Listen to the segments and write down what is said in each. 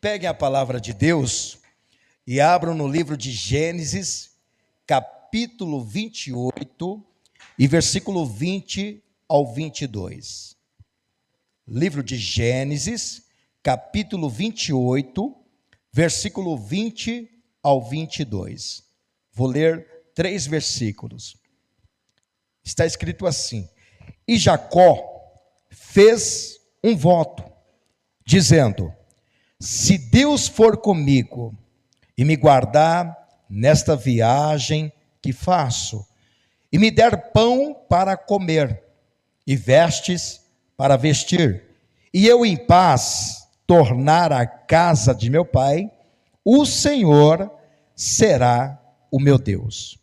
Peguem a palavra de Deus e abram no livro de Gênesis, capítulo 28 e versículo 20 ao 22. Livro de Gênesis, capítulo 28, versículo 20 ao 22. Vou ler 3 versículos. Está escrito assim: E Jacó fez um voto, dizendo: se Deus for comigo e me guardar nesta viagem que faço, e me der pão para comer, e vestes para vestir, e eu em paz tornar a casa de meu pai, o Senhor será o meu Deus.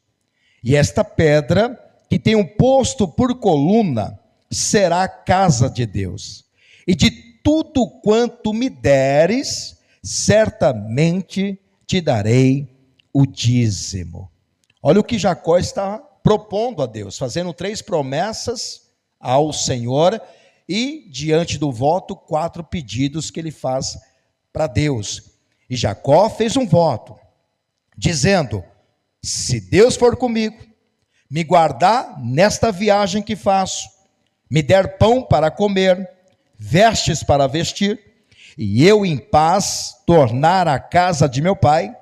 E esta pedra que tenho posto por coluna será a casa de Deus. E de tudo quanto me deres, certamente te darei o dízimo. Olha o que Jacó está propondo a Deus, fazendo 3 promessas ao Senhor e, diante do voto, 4 pedidos que ele faz para Deus. E Jacó fez um voto, dizendo: se Deus for comigo, me guardar nesta viagem que faço, me der pão para comer, vestes para vestir, e eu em paz tornar a casa de meu pai,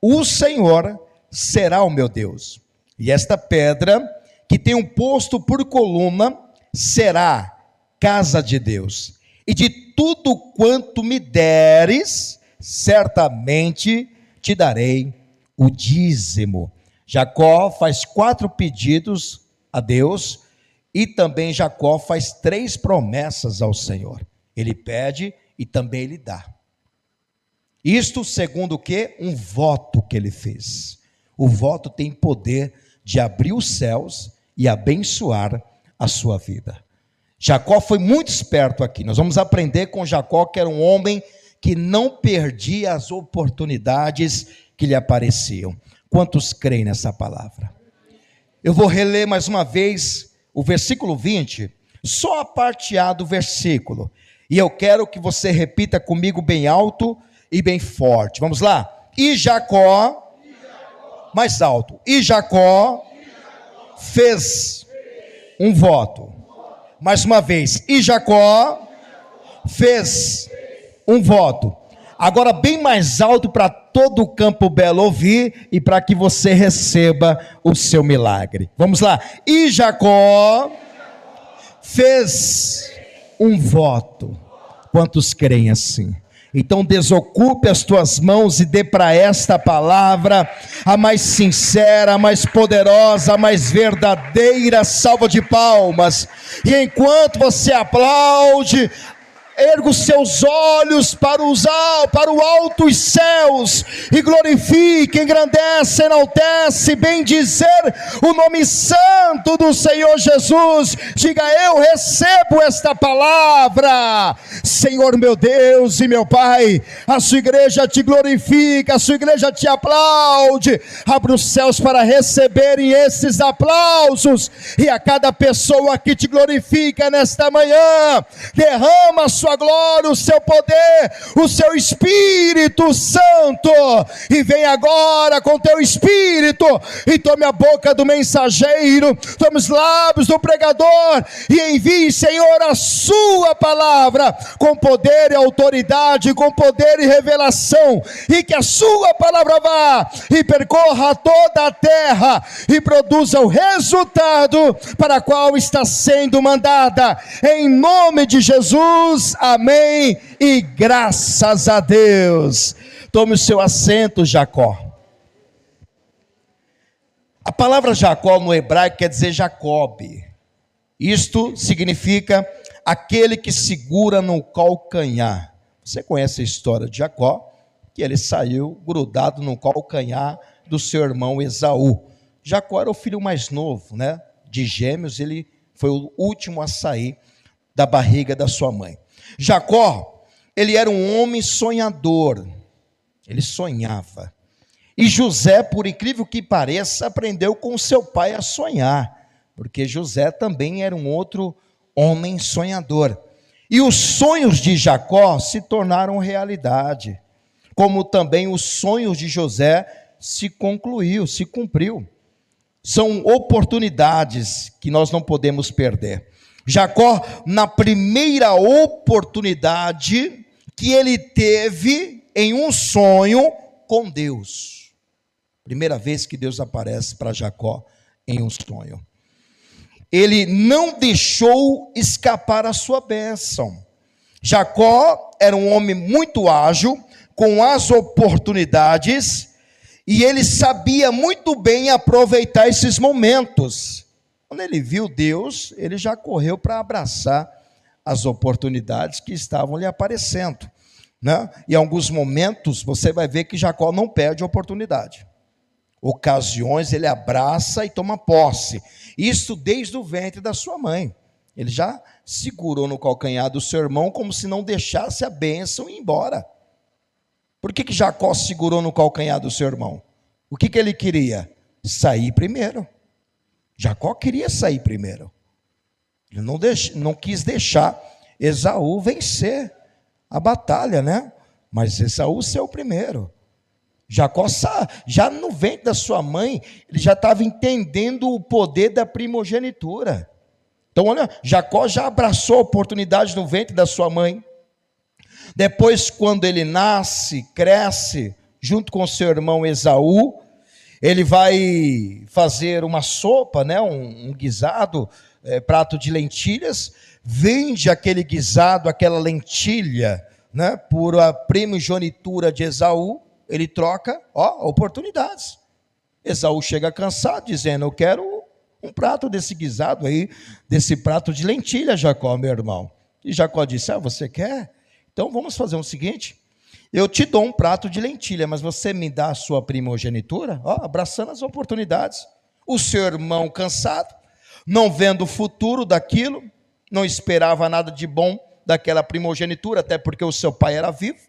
o Senhor será o meu Deus. E esta pedra que tenho posto por coluna será casa de Deus. E de tudo quanto me deres, certamente te darei o dízimo. Jacó faz 4 pedidos a Deus, e também Jacó faz 3 promessas ao Senhor. Ele pede e também ele dá. Isto segundo o quê? Um voto que ele fez. O voto tem poder de abrir os céus e abençoar a sua vida. Jacó foi muito esperto aqui. Nós vamos aprender com Jacó, que era um homem que não perdia as oportunidades que lhe apareciam. Quantos creem nessa palavra? Eu vou reler mais uma vez o versículo 20, só a parte A do versículo, e eu quero que você repita comigo bem alto e bem forte. Vamos lá? E Jacó, mais alto, e Jacó fez um voto. Mais uma vez, e Jacó fez um voto. Agora bem mais alto para todo o Campo Belo ouvir e para que você receba o seu milagre. Vamos lá. E Jacó fez um voto. Quantos creem assim? Então desocupe as tuas mãos e dê para esta palavra a mais sincera, a mais poderosa, a mais verdadeira salva de palmas. E enquanto você aplaude, erga os seus olhos para o alto os céus e glorifique, engrandece, enaltece, bendizer o nome santo do Senhor Jesus. Diga: eu recebo esta palavra. Senhor meu Deus e meu Pai, a sua igreja te glorifica, a sua igreja te aplaude. Abre os céus para receberem esses aplausos, e a cada pessoa que te glorifica nesta manhã, derrama a sua glória, o seu poder, o seu Espírito Santo, e vem agora com teu Espírito, e tome a boca do mensageiro, tome os lábios do pregador, e envie, Senhor, a sua palavra, com poder e autoridade, com poder e revelação, e que a sua palavra vá, e percorra toda a terra, e produza o resultado para qual está sendo mandada, em nome de Jesus. Amém e graças a Deus. Tome o seu assento, Jacó. A palavra Jacó no hebraico quer dizer Jacobe. Isto significa aquele que segura no calcanhar. Você conhece a história de Jacó, que ele saiu grudado no calcanhar do seu irmão Esaú. Jacó era o filho mais novo, né? De gêmeos, ele foi o último a sair da barriga da sua mãe. Jacó, ele era um homem sonhador, ele sonhava. E José, por incrível que pareça, aprendeu com seu pai a sonhar, porque José também era um outro homem sonhador. E os sonhos de Jacó se tornaram realidade. como também os sonhos de José se cumpriu. São oportunidades que nós não podemos perder. Jacó, na primeira oportunidade que ele teve em um sonho com Deus. Primeira vez que Deus aparece para Jacó em um sonho. Ele não deixou escapar a sua bênção. Jacó era um homem muito ágil, com as oportunidades, e ele sabia muito bem aproveitar esses momentos. Quando ele viu Deus, ele já correu para abraçar as oportunidades que estavam lhe aparecendo, né? E em alguns momentos você vai ver que Jacó não perde a oportunidade. Ocasiões ele abraça e toma posse. Isso desde o ventre da sua mãe. Ele já segurou no calcanhar do seu irmão como se não deixasse a bênção ir embora. Por que Jacó segurou no calcanhar do seu irmão? O que ele queria? Sair primeiro. Jacó queria sair primeiro. Ele não quis deixar Esaú vencer a batalha, né? Mas Esaú ser o primeiro. Jacó, já no ventre da sua mãe, ele já estava entendendo o poder da primogenitura. Então, olha, Jacó já abraçou a oportunidade no ventre da sua mãe. Depois, quando ele nasce, cresce, junto com seu irmão Esaú, ele vai fazer uma sopa, né, um guisado, prato de lentilhas, vende aquele guisado, aquela lentilha, né, por a primogenitura de Esaú, ele troca, oportunidades. Esaú chega cansado, dizendo, eu quero um prato desse guisado aí, desse prato de lentilha, Jacó, meu irmão. E Jacó disse, você quer? Então vamos fazer o seguinte, eu te dou um prato de lentilha, mas você me dá a sua primogenitura? Abraçando as oportunidades. O seu irmão cansado, não vendo o futuro daquilo, não esperava nada de bom daquela primogenitura, até porque o seu pai era vivo.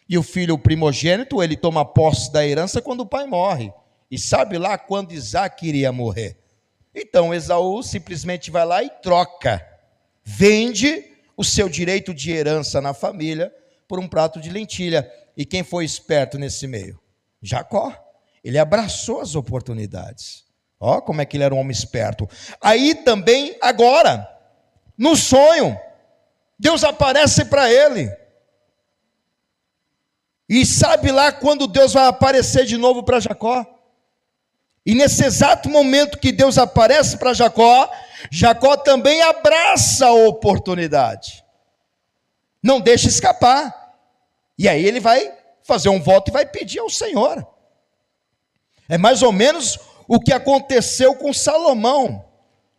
E o filho primogênito, ele toma posse da herança quando o pai morre. E sabe lá quando Isaac iria morrer. Então Esaú simplesmente vai lá e troca. Vende o seu direito de herança na família por um prato de lentilha. E quem foi esperto nesse meio? Jacó. Ele abraçou as oportunidades. Como é que ele era um homem esperto. Aí também, agora, no sonho, Deus aparece para ele. E sabe lá quando Deus vai aparecer de novo para Jacó? E nesse exato momento que Deus aparece para Jacó, Jacó também abraça a oportunidade. Não deixa escapar. E aí ele vai fazer um voto e vai pedir ao Senhor. É mais ou menos o que aconteceu com Salomão.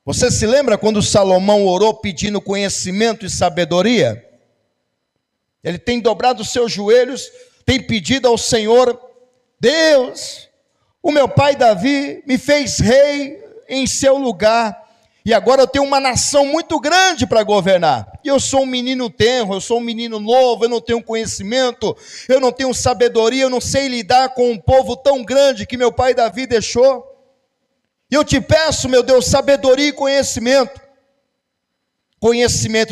Você se lembra quando Salomão orou pedindo conhecimento e sabedoria? Ele tem dobrado os seus joelhos, tem pedido ao Senhor, Deus, o meu pai Davi me fez rei em seu lugar, e agora eu tenho uma nação muito grande para governar, e eu sou um menino tenro, eu sou um menino novo, eu não tenho conhecimento, eu não tenho sabedoria, eu não sei lidar com um povo tão grande que meu pai Davi deixou, e eu te peço, meu Deus, sabedoria e conhecimento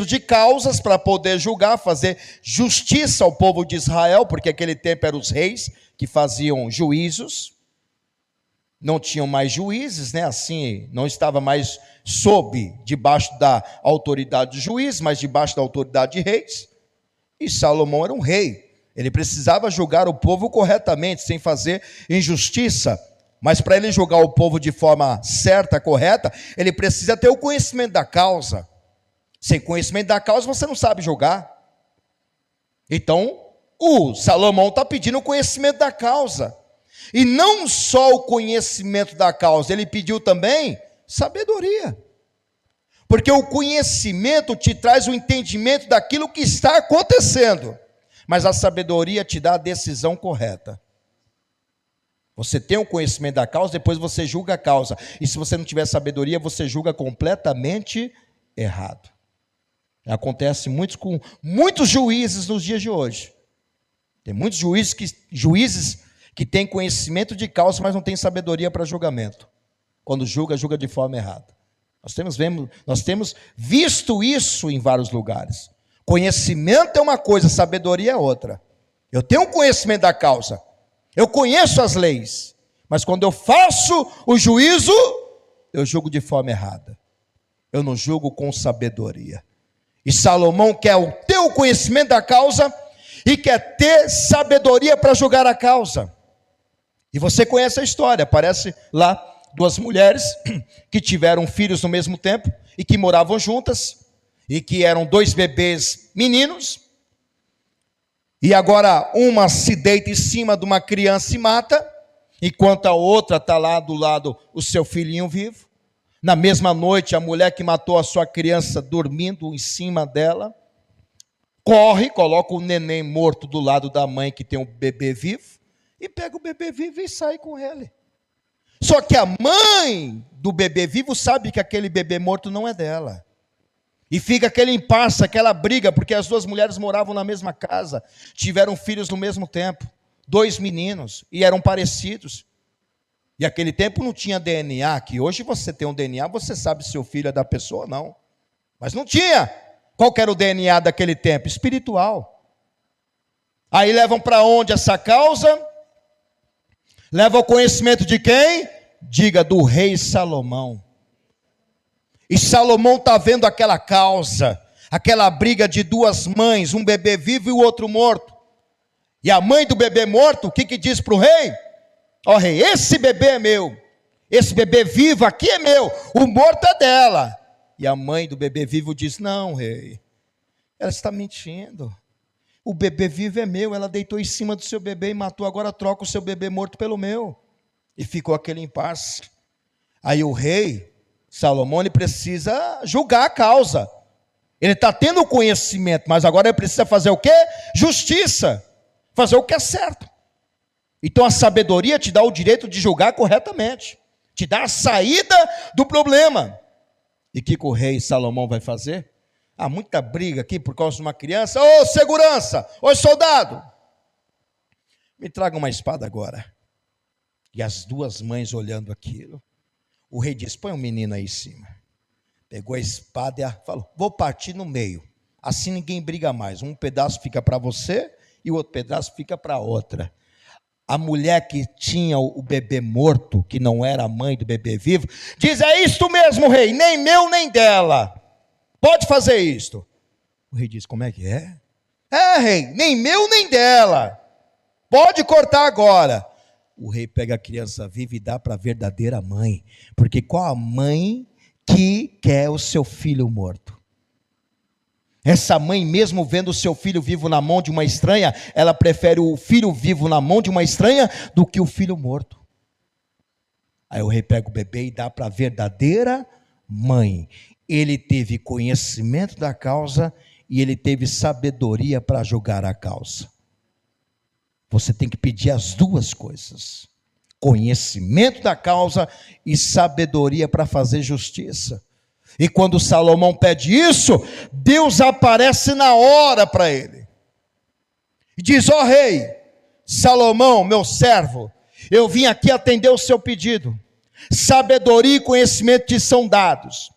de causas para poder julgar, fazer justiça ao povo de Israel, porque aquele tempo eram os reis que faziam juízos, não tinham mais juízes, né? Assim, não estava mais debaixo da autoridade do juiz, mas debaixo da autoridade de reis, e Salomão era um rei, ele precisava julgar o povo corretamente, sem fazer injustiça, mas para ele julgar o povo de forma certa, correta, ele precisa ter o conhecimento da causa. Sem conhecimento da causa, você não sabe julgar. Então, o Salomão está pedindo o conhecimento da causa. E não só o conhecimento da causa, ele pediu também sabedoria. Porque o conhecimento te traz o entendimento daquilo que está acontecendo. Mas a sabedoria te dá a decisão correta. Você tem o conhecimento da causa, depois você julga a causa. E se você não tiver sabedoria, você julga completamente errado. Acontece muito com muitos juízes nos dias de hoje. Tem muitos juízes que têm conhecimento de causa, mas não têm sabedoria para julgamento. Quando julga de forma errada. Nós temos visto isso em vários lugares. Conhecimento é uma coisa, sabedoria é outra. Eu tenho conhecimento da causa, eu conheço as leis, mas quando eu faço o juízo, eu julgo de forma errada. Eu não julgo com sabedoria. E Salomão quer ter o conhecimento da causa e quer ter sabedoria para julgar a causa. E você conhece a história, aparece lá duas mulheres que tiveram filhos no mesmo tempo e que moravam juntas, e que eram dois bebês meninos, e agora uma se deita em cima de uma criança e mata, enquanto a outra está lá do lado o seu filhinho vivo. Na mesma noite, a mulher que matou a sua criança dormindo em cima dela, corre, coloca o neném morto do lado da mãe que tem o bebê vivo, e pega o bebê vivo e sai com ele. Só que a mãe do bebê vivo sabe que aquele bebê morto não é dela. E fica aquele impasse, aquela briga, porque as duas mulheres moravam na mesma casa, tiveram filhos no mesmo tempo, dois meninos, e eram parecidos. E aquele tempo não tinha DNA, que hoje você tem um DNA, você sabe se o filho é da pessoa ou não. Mas não tinha. Qual que era o DNA daquele tempo? Espiritual. Aí levam para onde essa causa? Leva ao conhecimento de quem? Diga, do rei Salomão. E Salomão está vendo aquela causa, aquela briga de duas mães, um bebê vivo e o outro morto. E a mãe do bebê morto, o que diz para o rei? Ó rei, esse bebê é meu, esse bebê vivo aqui é meu, o morto é dela. E a mãe do bebê vivo diz, não rei, ela está mentindo, o bebê vivo é meu, ela deitou em cima do seu bebê e matou, agora troca o seu bebê morto pelo meu. E ficou aquele impasse. Aí o rei Salomão, ele precisa julgar a causa, ele está tendo conhecimento, mas agora ele precisa fazer o quê? Justiça, fazer o que é certo. Então a sabedoria te dá o direito de julgar corretamente, te dá a saída do problema. E o que o rei Salomão vai fazer? Há muita briga aqui por causa de uma criança. Ô segurança, ô soldado, me traga uma espada agora. E as duas mães olhando aquilo, o rei disse, põe o menino aí em cima. Pegou a espada e falou, vou partir no meio, assim ninguém briga mais, um pedaço fica para você e o outro pedaço fica para outra. A mulher que tinha o bebê morto, que não era a mãe do bebê vivo, diz, é isto mesmo rei, nem meu nem dela, pode fazer isto. O rei diz, como é que é? É rei, nem meu nem dela, pode cortar agora. O rei pega a criança viva e dá para a verdadeira mãe, porque qual a mãe que quer o seu filho morto? Essa mãe, mesmo vendo o seu filho vivo na mão de uma estranha, ela prefere o filho vivo na mão de uma estranha do que o filho morto. Aí o rei pega o bebê e dá para a verdadeira mãe. Ele teve conhecimento da causa e ele teve sabedoria para julgar a causa. Você tem que pedir as duas coisas: conhecimento da causa e sabedoria para fazer justiça. E quando Salomão pede isso, Deus aparece na hora para ele. E diz, ó rei, Salomão, meu servo, eu vim aqui atender o seu pedido. Sabedoria e conhecimento te são dados.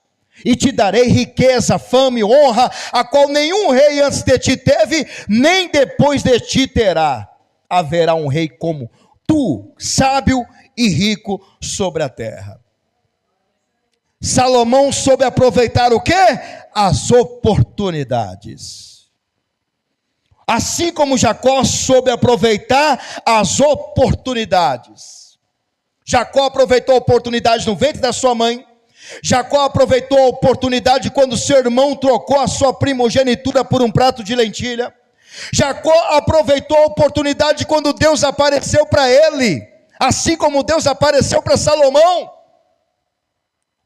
E te darei riqueza, fama e honra, a qual nenhum rei antes de ti teve, nem depois de ti terá. Haverá um rei como tu, sábio e rico sobre a terra. Salomão soube aproveitar o quê? As oportunidades. Assim como Jacó soube aproveitar as oportunidades. Jacó aproveitou a oportunidade no ventre da sua mãe. Jacó aproveitou a oportunidade quando seu irmão trocou a sua primogenitura por um prato de lentilha. Jacó aproveitou a oportunidade quando Deus apareceu para ele, assim como Deus apareceu para Salomão.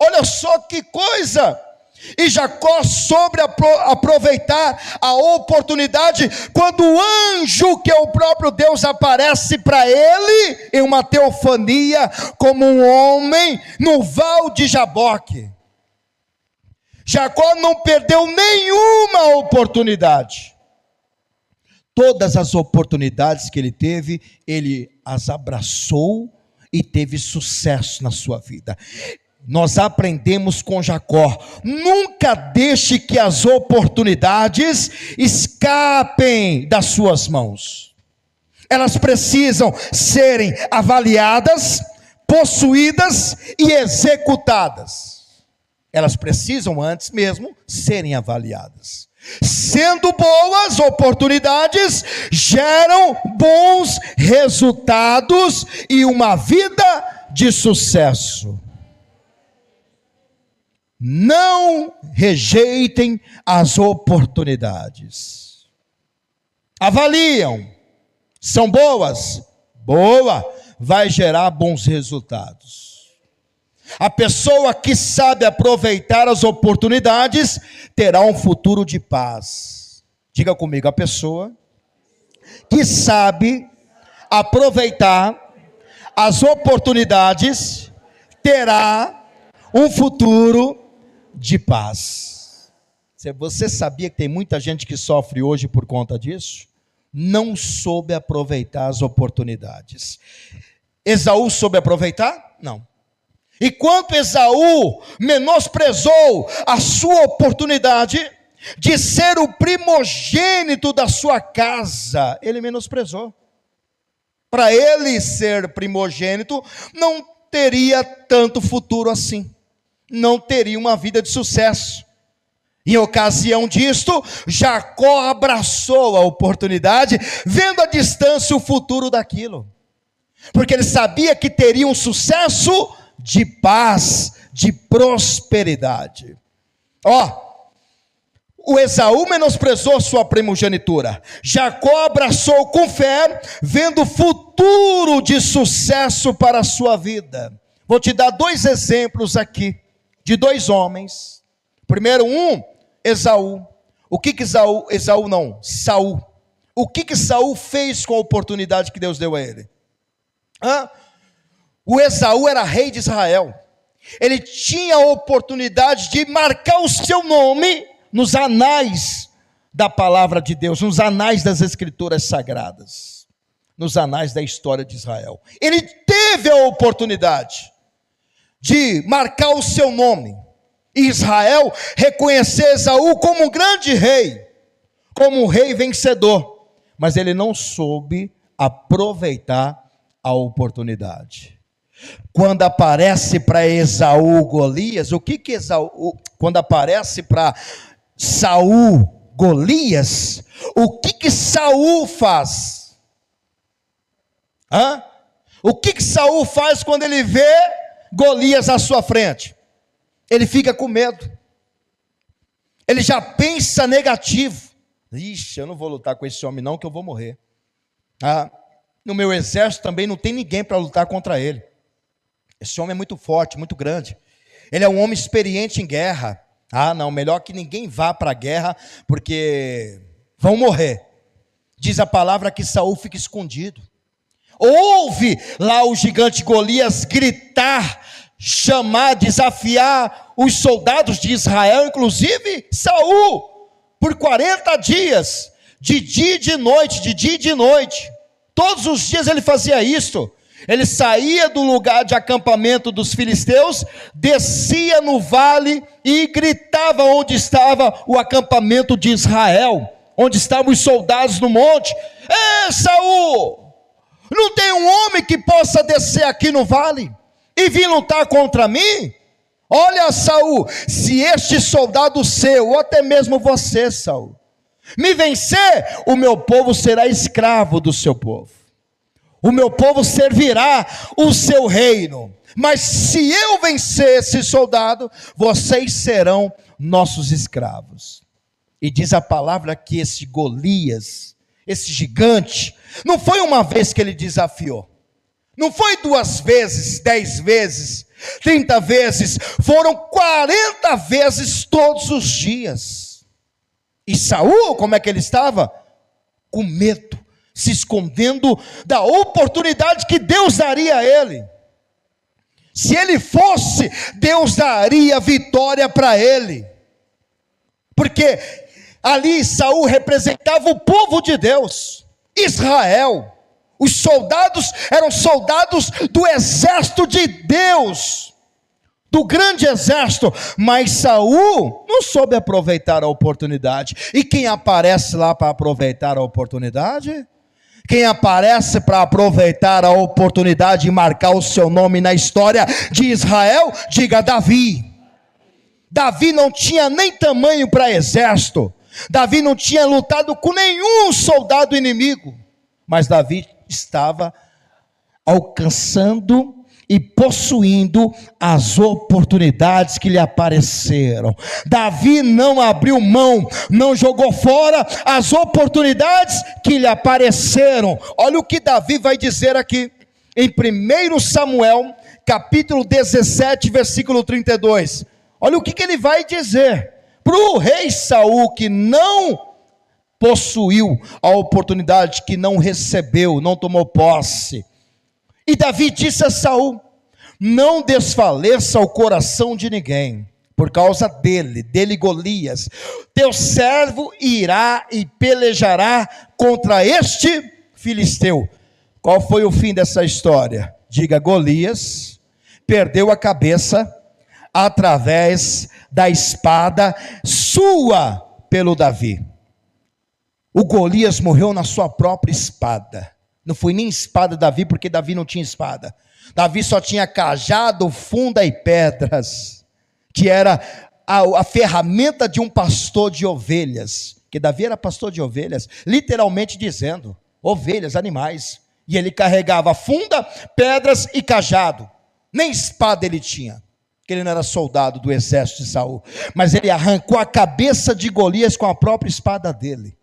Olha só que coisa! E Jacó soube aproveitar a oportunidade quando o anjo, que é o próprio Deus, aparece para ele em uma teofania como um homem no val de Jaboque. Jacó não perdeu nenhuma oportunidade. Todas as oportunidades que ele teve, ele as abraçou e teve sucesso na sua vida. Nós aprendemos com Jacó, nunca deixe que as oportunidades escapem das suas mãos. elas precisam serem avaliadas, possuídas e executadas. Elas precisam antes mesmo serem avaliadas. Sendo boas oportunidades, geram bons resultados e uma vida de sucesso. Não rejeitem as oportunidades. Avaliam. São boas? Boa. Vai gerar bons resultados. A pessoa que sabe aproveitar as oportunidades terá um futuro de paz. Diga comigo, a pessoa que sabe aproveitar as oportunidades terá um futuro de paz. Você sabia que tem muita gente que sofre hoje por conta disso? Não soube aproveitar as oportunidades. Esaú soube aproveitar? Não. E quando Esaú menosprezou a sua oportunidade de ser o primogênito da sua casa, ele menosprezou. Para ele ser primogênito, não teria tanto futuro assim. Não teria uma vida de sucesso. Em ocasião disto, Jacó abraçou a oportunidade, vendo à distância o futuro daquilo. Porque ele sabia que teria um sucesso de paz, de prosperidade. O Esaú menosprezou sua primogenitura. Jacó abraçou com fé, vendo futuro de sucesso para a sua vida. Vou te dar 2 exemplos aqui, de 2 homens. Primeiro, Esaú. Saul. O que Saul fez com a oportunidade que Deus deu a ele? O Esaú era rei de Israel. Ele tinha a oportunidade de marcar o seu nome nos anais da palavra de Deus, nos anais das escrituras sagradas, nos anais da história de Israel. Ele teve a oportunidade de marcar o seu nome. E Israel reconhecer Esaú como um grande rei, como um rei vencedor. Mas ele não soube aproveitar a oportunidade. Quando aparece para Esaú Golias, quando aparece para Saul Golias, o que Saul faz? O que Saul faz quando ele vê Golias à sua frente? Ele fica com medo. Ele já pensa negativo. Ixi, eu não vou lutar com esse homem não, que eu vou morrer. No meu exército também não tem ninguém para lutar contra ele. Esse homem é muito forte, muito grande. Ele é um homem experiente em guerra. Não, melhor que ninguém vá para a guerra, porque vão morrer. Diz a palavra que Saul fica escondido. Ouve lá o gigante Golias gritar, chamar, desafiar os soldados de Israel, inclusive Saul, por 40 dias, de dia e de noite. Todos os dias ele fazia isso. Ele saía do lugar de acampamento dos filisteus, descia no vale e gritava onde estava o acampamento de Israel, onde estavam os soldados no monte. Saul, não tem um homem que possa descer aqui no vale e vir lutar contra mim? Olha, Saul, se este soldado seu, ou até mesmo você, Saul, me vencer, o meu povo será escravo do seu povo. O meu povo servirá o seu reino. Mas se eu vencer esse soldado, vocês serão nossos escravos. E diz a palavra que esse Golias, esse gigante, não foi uma vez que ele desafiou. Não foi 2 vezes, 10 vezes, 30 vezes. Foram 40 vezes todos os dias. E Saul, como é que ele estava? Com medo. Se escondendo da oportunidade que Deus daria a ele. Se ele fosse, Deus daria vitória para ele. Porque ali Saul representava o povo de Deus, Israel. Os soldados eram soldados do exército de Deus, do grande exército. Mas Saul não soube aproveitar a oportunidade. E quem aparece lá para aproveitar a oportunidade? Quem aparece para aproveitar a oportunidade de marcar o seu nome na história de Israel, diga Davi. Davi não tinha nem tamanho para exército. Davi não tinha lutado com nenhum soldado inimigo. Mas Davi estava alcançando e possuindo as oportunidades que lhe apareceram. Davi não abriu mão, não jogou fora as oportunidades que lhe apareceram. Olha o que Davi vai dizer aqui, em 1 Samuel, capítulo 17, versículo 32. Olha o que ele vai dizer para o rei Saul, que não possuiu a oportunidade, que não recebeu, não tomou posse. E Davi disse a Saul: não desfaleça o coração de ninguém, por causa dele Golias. Teu servo irá e pelejará contra este filisteu. Qual foi o fim dessa história? Diga: Golias perdeu a cabeça através da espada sua pelo Davi. O Golias morreu na sua própria espada. Não foi nem espada de Davi, porque Davi não tinha espada. Davi só tinha cajado, funda e pedras, que era a ferramenta de um pastor de ovelhas, que Davi era pastor de ovelhas, literalmente dizendo, ovelhas, animais, e ele carregava funda, pedras e cajado. Nem espada ele tinha, porque ele não era soldado do exército de Saul, mas ele arrancou a cabeça de Golias com a própria espada dele.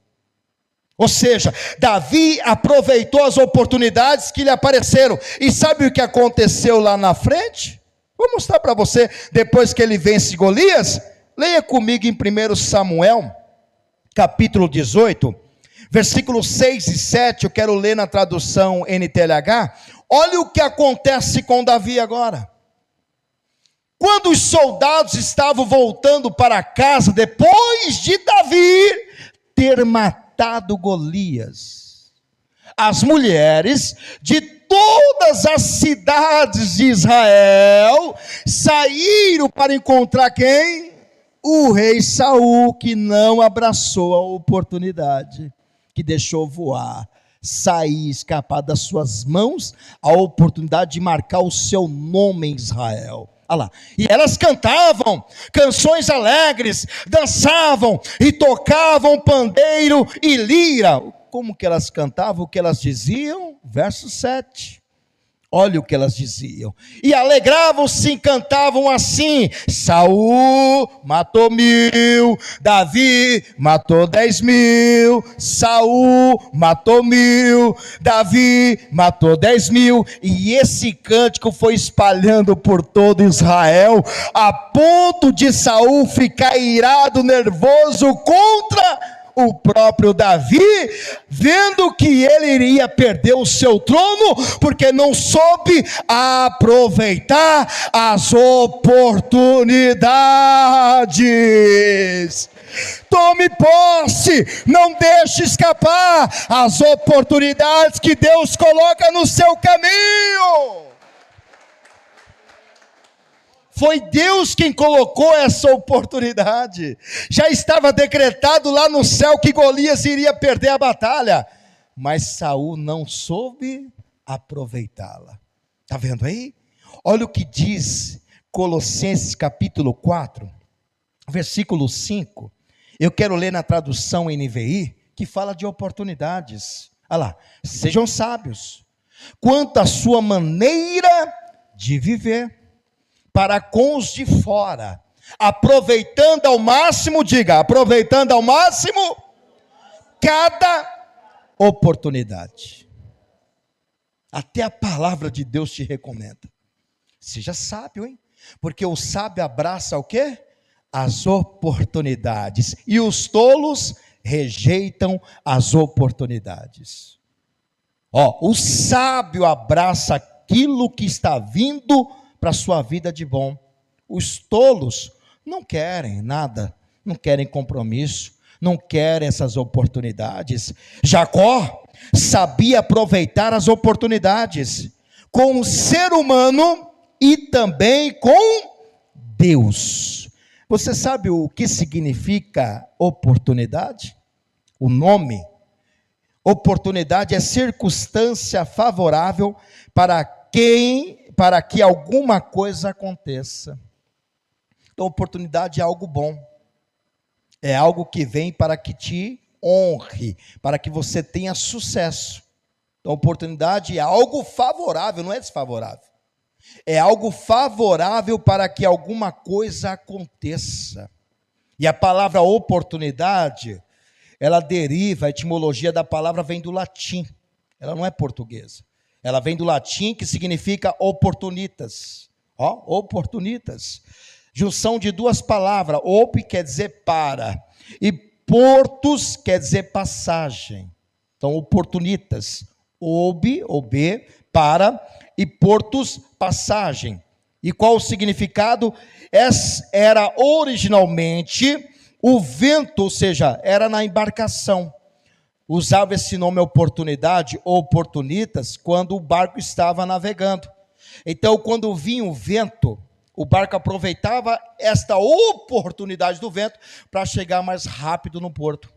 Ou seja, Davi aproveitou as oportunidades que lhe apareceram. E sabe o que aconteceu lá na frente? Vou mostrar para você, depois que ele vence Golias. Leia comigo em 1 Samuel, capítulo 18, versículos 6 e 7, eu quero ler na tradução NTLH. Olha o que acontece com Davi agora. Quando os soldados estavam voltando para casa, depois de Davi ter matado Golias, as mulheres de todas as cidades de Israel saíram para encontrar quem? O rei Saul, que não abraçou a oportunidade, que deixou voar, sair, escapar das suas mãos a oportunidade de marcar o seu nome em Israel. Olha lá. E elas cantavam canções alegres, dançavam e tocavam pandeiro e lira. Como que elas cantavam? O que elas diziam? Verso 7. Olha o que elas diziam. E alegravam-se e cantavam assim: Saul matou 1000, Davi matou 10.000. Saul matou 1000, Davi matou 10.000. E esse cântico foi espalhando por todo Israel, a ponto de Saul ficar irado, nervoso contra o próprio Davi, vendo que ele iria perder o seu trono, porque não soube aproveitar as oportunidades. Tome posse, não deixe escapar as oportunidades que Deus coloca no seu caminho. Foi Deus quem colocou essa oportunidade. Já estava decretado lá no céu que Golias iria perder a batalha, mas Saul não soube aproveitá-la. Está vendo aí? Olha o que diz Colossenses capítulo 4, versículo 5. Eu quero ler na tradução NVI, que fala de oportunidades. Olha lá: sejam sábios quanto à sua maneira de viver para com os de fora, aproveitando ao máximo, diga, aproveitando ao máximo cada oportunidade. Até a palavra de Deus te recomenda. Seja sábio, hein? Porque o sábio abraça o quê? As oportunidades. E os tolos rejeitam as oportunidades. O sábio abraça aquilo que está vindo para a sua vida de bom. Os tolos não querem nada, não querem compromisso, não querem essas oportunidades. Jacó sabia aproveitar as oportunidades com o ser humano e também com Deus. Você sabe o que significa oportunidade? O nome Oportunidade é circunstância favorável para que alguma coisa aconteça. Então, oportunidade é algo bom. É algo que vem para que te honre, para que você tenha sucesso. Então, oportunidade é algo favorável, não é desfavorável. É algo favorável para que alguma coisa aconteça. E a palavra oportunidade, ela deriva, a etimologia da palavra vem do latim. Ela não é portuguesa. Ela vem do latim, que significa oportunitas. Oportunitas. Junção de duas palavras. Op quer dizer para. E portus quer dizer passagem. Então, oportunitas. Ob, para. E portus, passagem. E qual o significado? Era originalmente o vento, ou seja, era na embarcação. Usava esse nome oportunidade, oportunitas, quando o barco estava navegando. Então, quando vinha o vento, o barco aproveitava esta oportunidade do vento para chegar mais rápido no porto.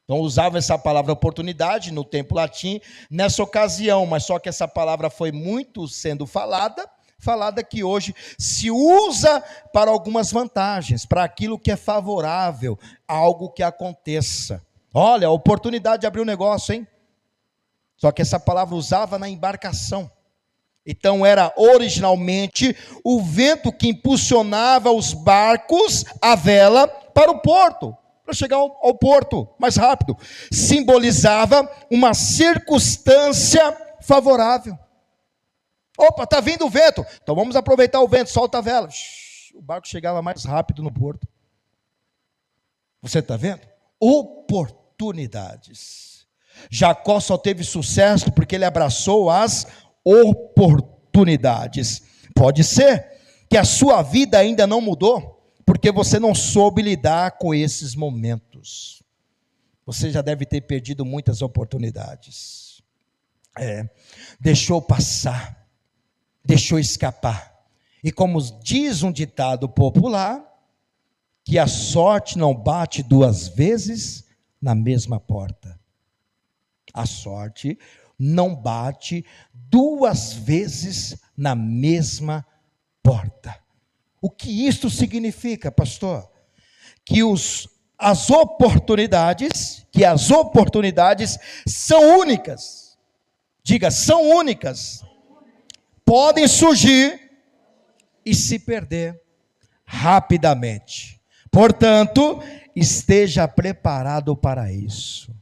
Então, usava essa palavra oportunidade no tempo latim nessa ocasião, mas só que essa palavra foi muito sendo falada que hoje se usa para algumas vantagens, para aquilo que é favorável, algo que aconteça. Olha, a oportunidade de abrir um negócio, hein? Só que essa palavra usava na embarcação. Então era originalmente o vento que impulsionava os barcos, a vela, para o porto, para chegar ao porto mais rápido. Simbolizava uma circunstância favorável. Opa, está vindo o vento, então vamos aproveitar o vento, solta a vela. O barco chegava mais rápido no porto. Você está vendo? Oportunidades. Jacó só teve sucesso porque ele abraçou as oportunidades. Pode ser que a sua vida ainda não mudou, porque você não soube lidar com esses momentos. Você já deve ter perdido muitas oportunidades. Deixou passar. Deixou escapar. E como diz um ditado popular, que a sorte não bate duas vezes na mesma porta. A sorte não bate duas vezes na mesma porta. O que isto significa, pastor? Que as oportunidades são únicas. Diga, são únicas. Podem surgir e se perder rapidamente. Portanto, esteja preparado para isso.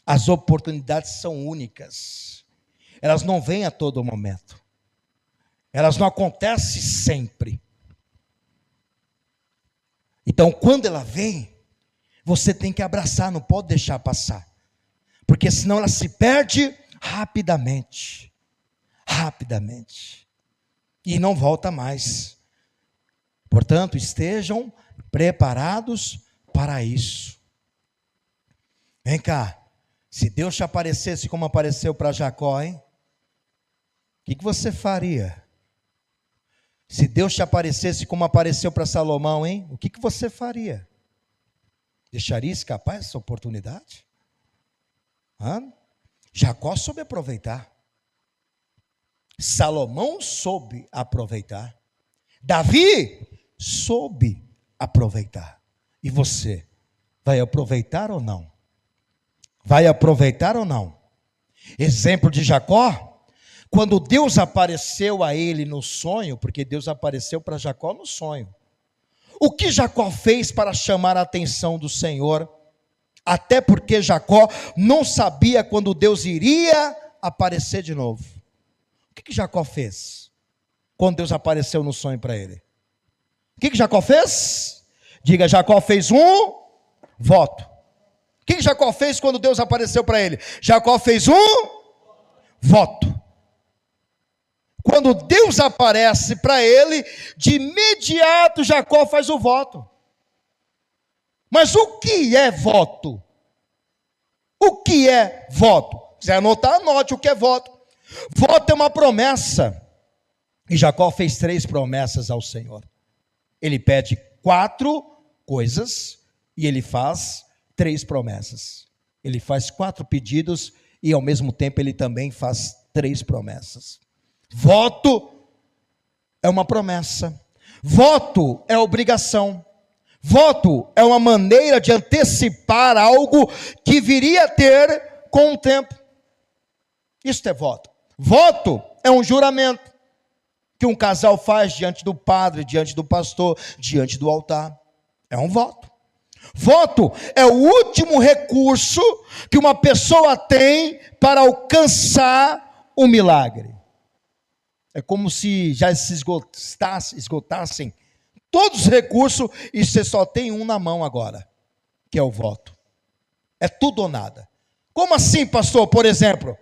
As oportunidades são únicas. Elas não vêm a todo momento. Elas não acontecem sempre. Então, quando ela vem, você tem que abraçar, não pode deixar passar. Porque senão ela se perde rapidamente. E não volta mais. Portanto, estejam preparados para isso. Vem cá, se Deus te aparecesse como apareceu para Jacó, hein? O que você faria? Se Deus te aparecesse como apareceu para Salomão, hein? O que você faria? Deixaria escapar essa oportunidade? Jacó soube aproveitar. Salomão soube aproveitar. Davi soube aproveitar. E você, vai aproveitar ou não? Vai aproveitar ou não? Exemplo de Jacó, quando Deus apareceu a ele no sonho, porque Deus apareceu para Jacó no sonho. O que Jacó fez para chamar a atenção do Senhor? Até porque Jacó não sabia quando Deus iria aparecer de novo. O que Jacó fez quando Deus apareceu no sonho para ele? O que Jacó fez? Diga, Jacó fez um voto. O que Jacó fez quando Deus apareceu para ele? Jacó fez um voto. Quando Deus aparece para ele, de imediato Jacó faz o voto. Mas o que é voto? O que é voto? Se quiser anotar, anote o que é voto. Voto é uma promessa. E Jacó fez 3 promessas ao Senhor. Ele pede 4 coisas e ele faz 3 promessas. Ele faz 4 pedidos e ao mesmo tempo ele também faz 3 promessas. Voto é uma promessa. Voto é obrigação. Voto é uma maneira de antecipar algo que viria a ter com o tempo. Isso é voto. Voto é um juramento que um casal faz diante do padre, diante do pastor, diante do altar. É um voto. Voto é o último recurso que uma pessoa tem para alcançar o milagre. É como se já se esgotassem todos os recursos e você só tem um na mão agora, que é o voto. É tudo ou nada. Como assim, pastor? Por exemplo,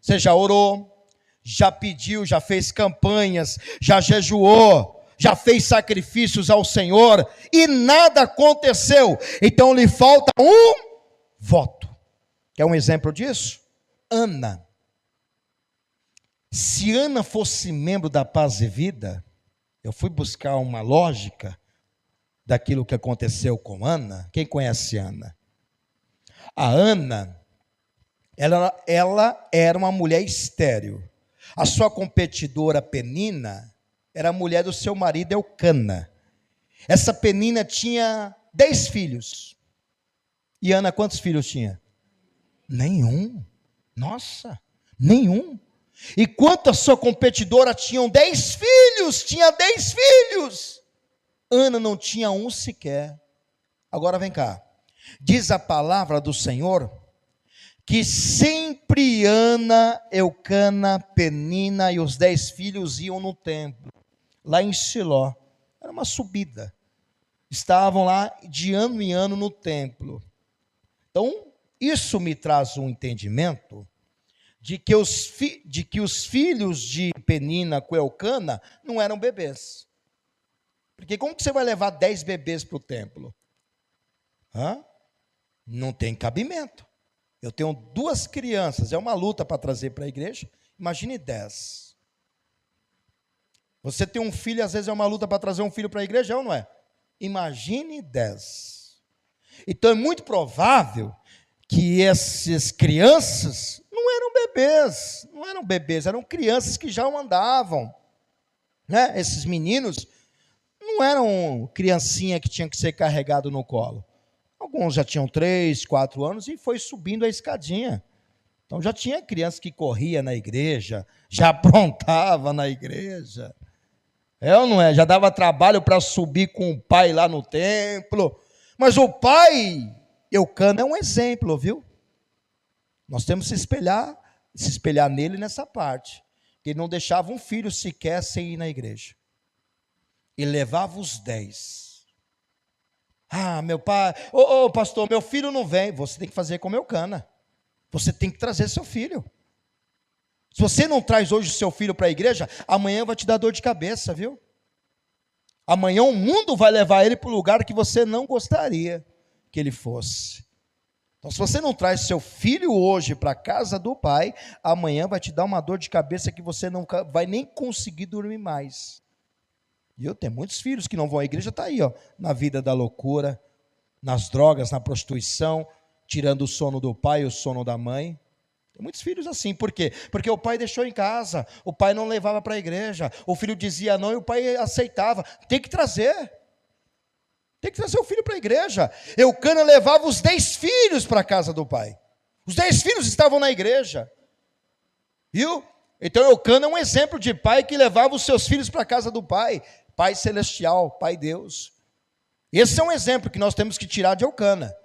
você já orou, já pediu, já fez campanhas, já jejuou, já fez sacrifícios ao Senhor e nada aconteceu. Então lhe falta um voto. Quer um exemplo disso? Ana. Se Ana fosse membro da Paz e Vida, eu fui buscar uma lógica daquilo que aconteceu com Ana. Quem conhece Ana? A Ana, ela era uma mulher estéril. A sua competidora Penina era a mulher do seu marido Eucana. Essa Penina tinha 10 filhos. E Ana quantos filhos tinha? Nenhum. Nossa, nenhum. E quanto a sua competidora tinham 10 filhos, tinha 10 filhos. Ana não tinha um sequer. Agora vem cá. Diz a palavra do Senhor que sempre Ana, Eucana, Penina e os 10 filhos iam no templo, lá em Siló. Era uma subida. Estavam lá de ano em ano no templo. Então, isso me traz um entendimento de que os filhos de Penina com Eucana não eram bebês. Porque como que você vai levar 10 bebês para o templo? Não tem cabimento. Eu tenho 2 crianças, é uma luta para trazer para a igreja. Imagine 10. Você tem um filho, às vezes é uma luta para trazer um filho para a igreja, ou não é? Imagine 10. Então é muito provável que essas crianças não eram bebês, eram crianças que já andavam. Né? Esses meninos não eram criancinha que tinha que ser carregado no colo. Alguns já tinham 3, 4 anos e foi subindo a escadinha. Então já tinha criança que corria na igreja, já aprontava na igreja. É ou não é? Já dava trabalho para subir com o pai lá no templo. Mas o pai, Eucana, é um exemplo, viu? Nós temos que se espelhar nele nessa parte. Ele não deixava um filho sequer sem ir na igreja. Ele levava os 10. Meu pai, pastor, meu filho não vem. Você tem que fazer como Eucana. Você tem que trazer seu filho. Se você não traz hoje o seu filho para a igreja, amanhã vai te dar dor de cabeça, viu? Amanhã o mundo vai levar ele para o lugar que você não gostaria que ele fosse. Então, se você não traz seu filho hoje para a casa do pai, amanhã vai te dar uma dor de cabeça que você não vai nem conseguir dormir mais. E eu tenho muitos filhos que não vão à igreja, está aí, na vida da loucura, nas drogas, na prostituição, tirando o sono do pai e o sono da mãe. Tem muitos filhos assim, por quê? Porque o pai deixou em casa, o pai não levava para a igreja, o filho dizia não e o pai aceitava. Tem que trazer o filho para a igreja. Eucana levava os 10 filhos para a casa do pai. Os 10 filhos estavam na igreja. Viu? Então Eucana é um exemplo de pai que levava os seus filhos para a casa do pai. Pai celestial, Pai Deus. Esse é um exemplo que nós temos que tirar de Eucana.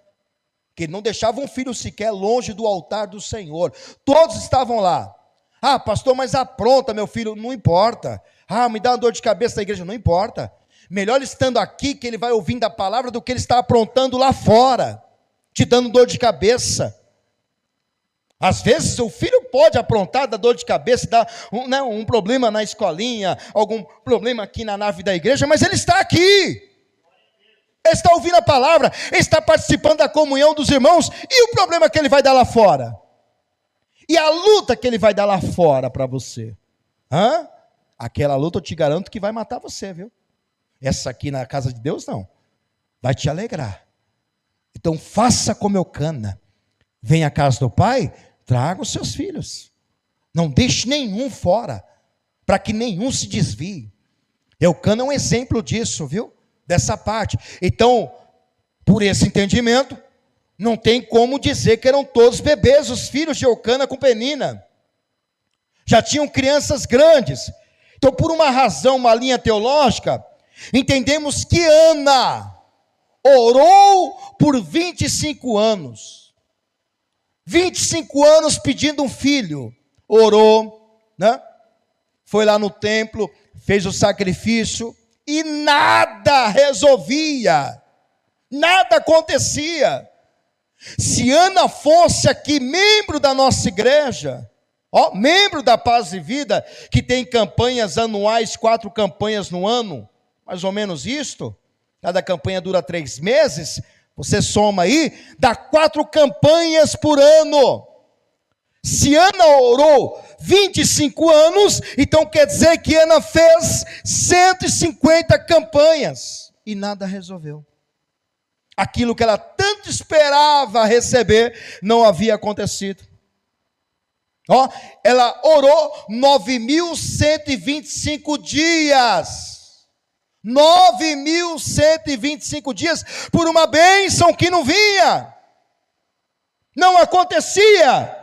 Que ele não deixava um filho sequer longe do altar do Senhor. Todos estavam lá. Pastor, mas apronta, meu filho. Não importa. Me dá uma dor de cabeça na igreja. Não importa. Melhor ele estando aqui, que ele vai ouvindo a palavra, do que ele estar aprontando lá fora, te dando dor de cabeça. Às vezes o filho pode aprontar, dar dor de cabeça, dar um problema na escolinha, algum problema aqui na nave da igreja, mas ele está aqui. Ele está ouvindo a palavra, ele está participando da comunhão dos irmãos, e o problema que ele vai dar lá fora? E a luta que ele vai dar lá fora para você? Aquela luta eu te garanto que vai matar você, viu? Essa aqui na casa de Deus não. Vai te alegrar. Então faça como Eucana. vem à casa do pai, traga os seus filhos. Não deixe nenhum fora, para que nenhum se desvie. Eucana é um exemplo disso, viu? Dessa parte. Então, por esse entendimento, não tem como dizer que eram todos bebês, os filhos de Eucana com Penina. Já tinham crianças grandes. Então, por uma razão, uma linha teológica, entendemos que Ana orou por 25 anos. 25 anos pedindo um filho. Orou, né? Foi lá no templo, fez o sacrifício e nada resolvia. Nada acontecia. Se Ana fosse aqui membro da nossa igreja, membro da Paz e Vida, que tem campanhas anuais, 4 campanhas no ano, mais ou menos isto, cada campanha dura 3 meses, você soma aí, dá 4 campanhas por ano. Se Ana orou 25 anos, então quer dizer que Ana fez 150 campanhas, e nada resolveu. Aquilo que ela tanto esperava receber, não havia acontecido. Ela orou 9.125 dias. 9.125 dias por uma bênção que não vinha. Não acontecia.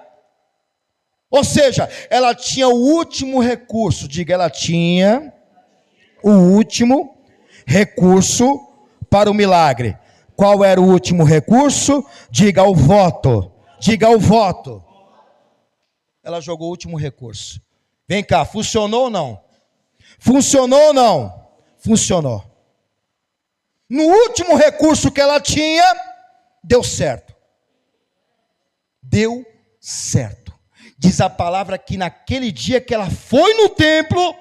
Ou seja, ela tinha o último recurso. Diga, ela tinha o último recurso para o milagre. Qual era o último recurso? Diga, o voto. Diga, o voto. Ela jogou o último recurso. Vem cá, funcionou ou não? Funcionou ou não? Funcionou. No último recurso que ela tinha, deu certo. Deu certo. Diz a palavra que naquele dia que ela foi no templo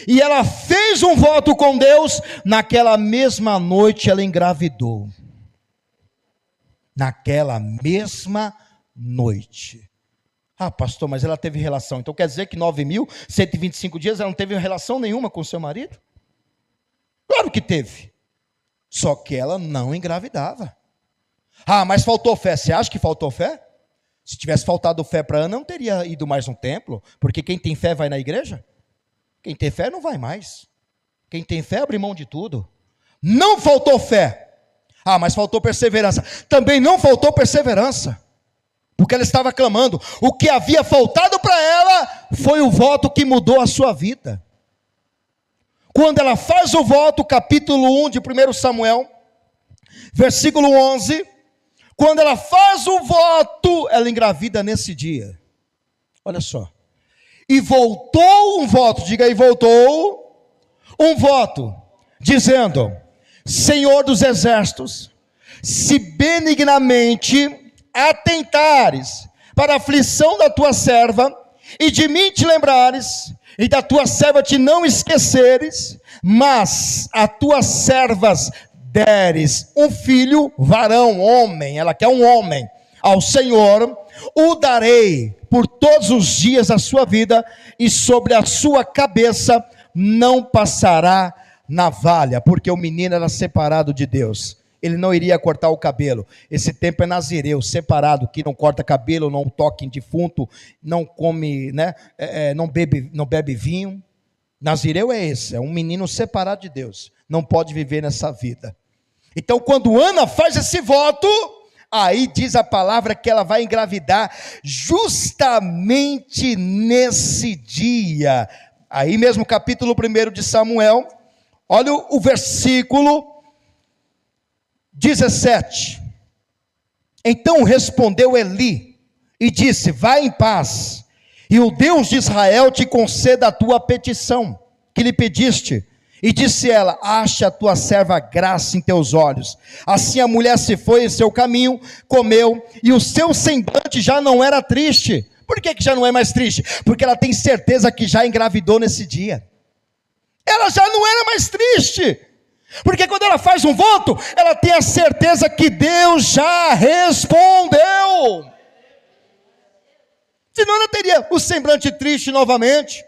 e ela fez um voto com Deus, naquela mesma noite ela engravidou. Naquela mesma noite. Pastor, mas ela teve relação. Então quer dizer que 9.125 dias ela não teve relação nenhuma com seu marido? Claro que teve. Só que ela não engravidava. Mas faltou fé. Você acha que faltou fé? Se tivesse faltado fé para Ana, não teria ido mais no templo. Porque quem tem fé vai na igreja. Quem tem fé não vai mais. Quem tem fé abre mão de tudo. Não faltou fé. Mas faltou perseverança. Também não faltou perseverança. Porque ela estava clamando. O que havia faltado para ela foi o voto que mudou a sua vida. Quando ela faz o voto, capítulo 1 de 1 Samuel, versículo 11, quando ela faz o voto, ela engravida nesse dia. Olha só. E voltou um voto, diga aí, voltou um voto, dizendo: Senhor dos exércitos, se benignamente atentares para a aflição da tua serva, e de mim te lembrares, e da tua serva te não esqueceres, mas a tuas servas deres um filho, varão, homem, ela quer um homem, ao Senhor, o darei por todos os dias da sua vida, e sobre a sua cabeça não passará navalha, porque o menino era separado de Deus. Ele não iria cortar o cabelo. Esse tempo é nazireu, separado, que não corta cabelo, não toca em defunto, não come, não bebe vinho. Nazireu é esse, é um menino separado de Deus. Não pode viver nessa vida. Então, quando Ana faz esse voto, aí diz a palavra que ela vai engravidar justamente nesse dia. Aí mesmo, capítulo 1 de Samuel, olha o versículo 17. Então respondeu Eli e disse: vai em paz, e o Deus de Israel te conceda a tua petição que lhe pediste. E disse ela: ache a tua serva graça em teus olhos. Assim a mulher se foi em seu caminho, comeu, e o seu semblante já não era triste. Por que já não é mais triste? Porque ela tem certeza que já engravidou nesse dia. Ela já não era mais triste. Porque quando ela faz um voto, ela tem a certeza que Deus já respondeu. Senão ela teria o semblante triste novamente.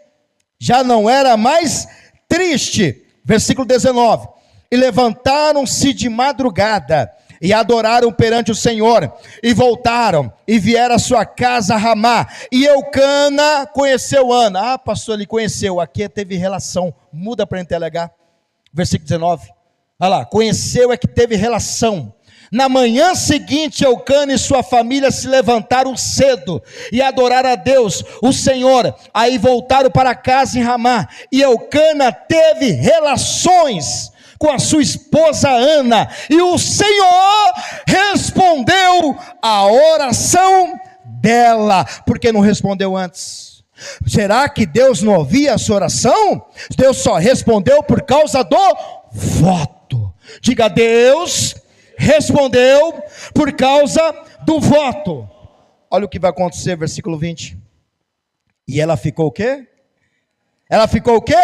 Já não era mais triste. Versículo 19. E levantaram-se de madrugada, e adoraram perante o Senhor, e voltaram, e vieram à sua casa a Ramá, e Eucana conheceu Ana. Ah, pastor, ele conheceu, aqui teve relação, muda para NTLH, versículo 19, olha lá, conheceu é que teve relação. Na manhã seguinte, Eucana e sua família se levantaram cedo e adoraram a Deus, o Senhor. Aí voltaram para casa em Ramá, e Eucana teve relações com a sua esposa Ana, e o Senhor respondeu a oração dela. Por que não respondeu antes? Será que Deus não ouvia a sua oração? Deus só respondeu por causa do voto. Diga: Deus respondeu por causa do voto. Olha o que vai acontecer, versículo 20. E ela ficou o quê? Ela ficou o quê?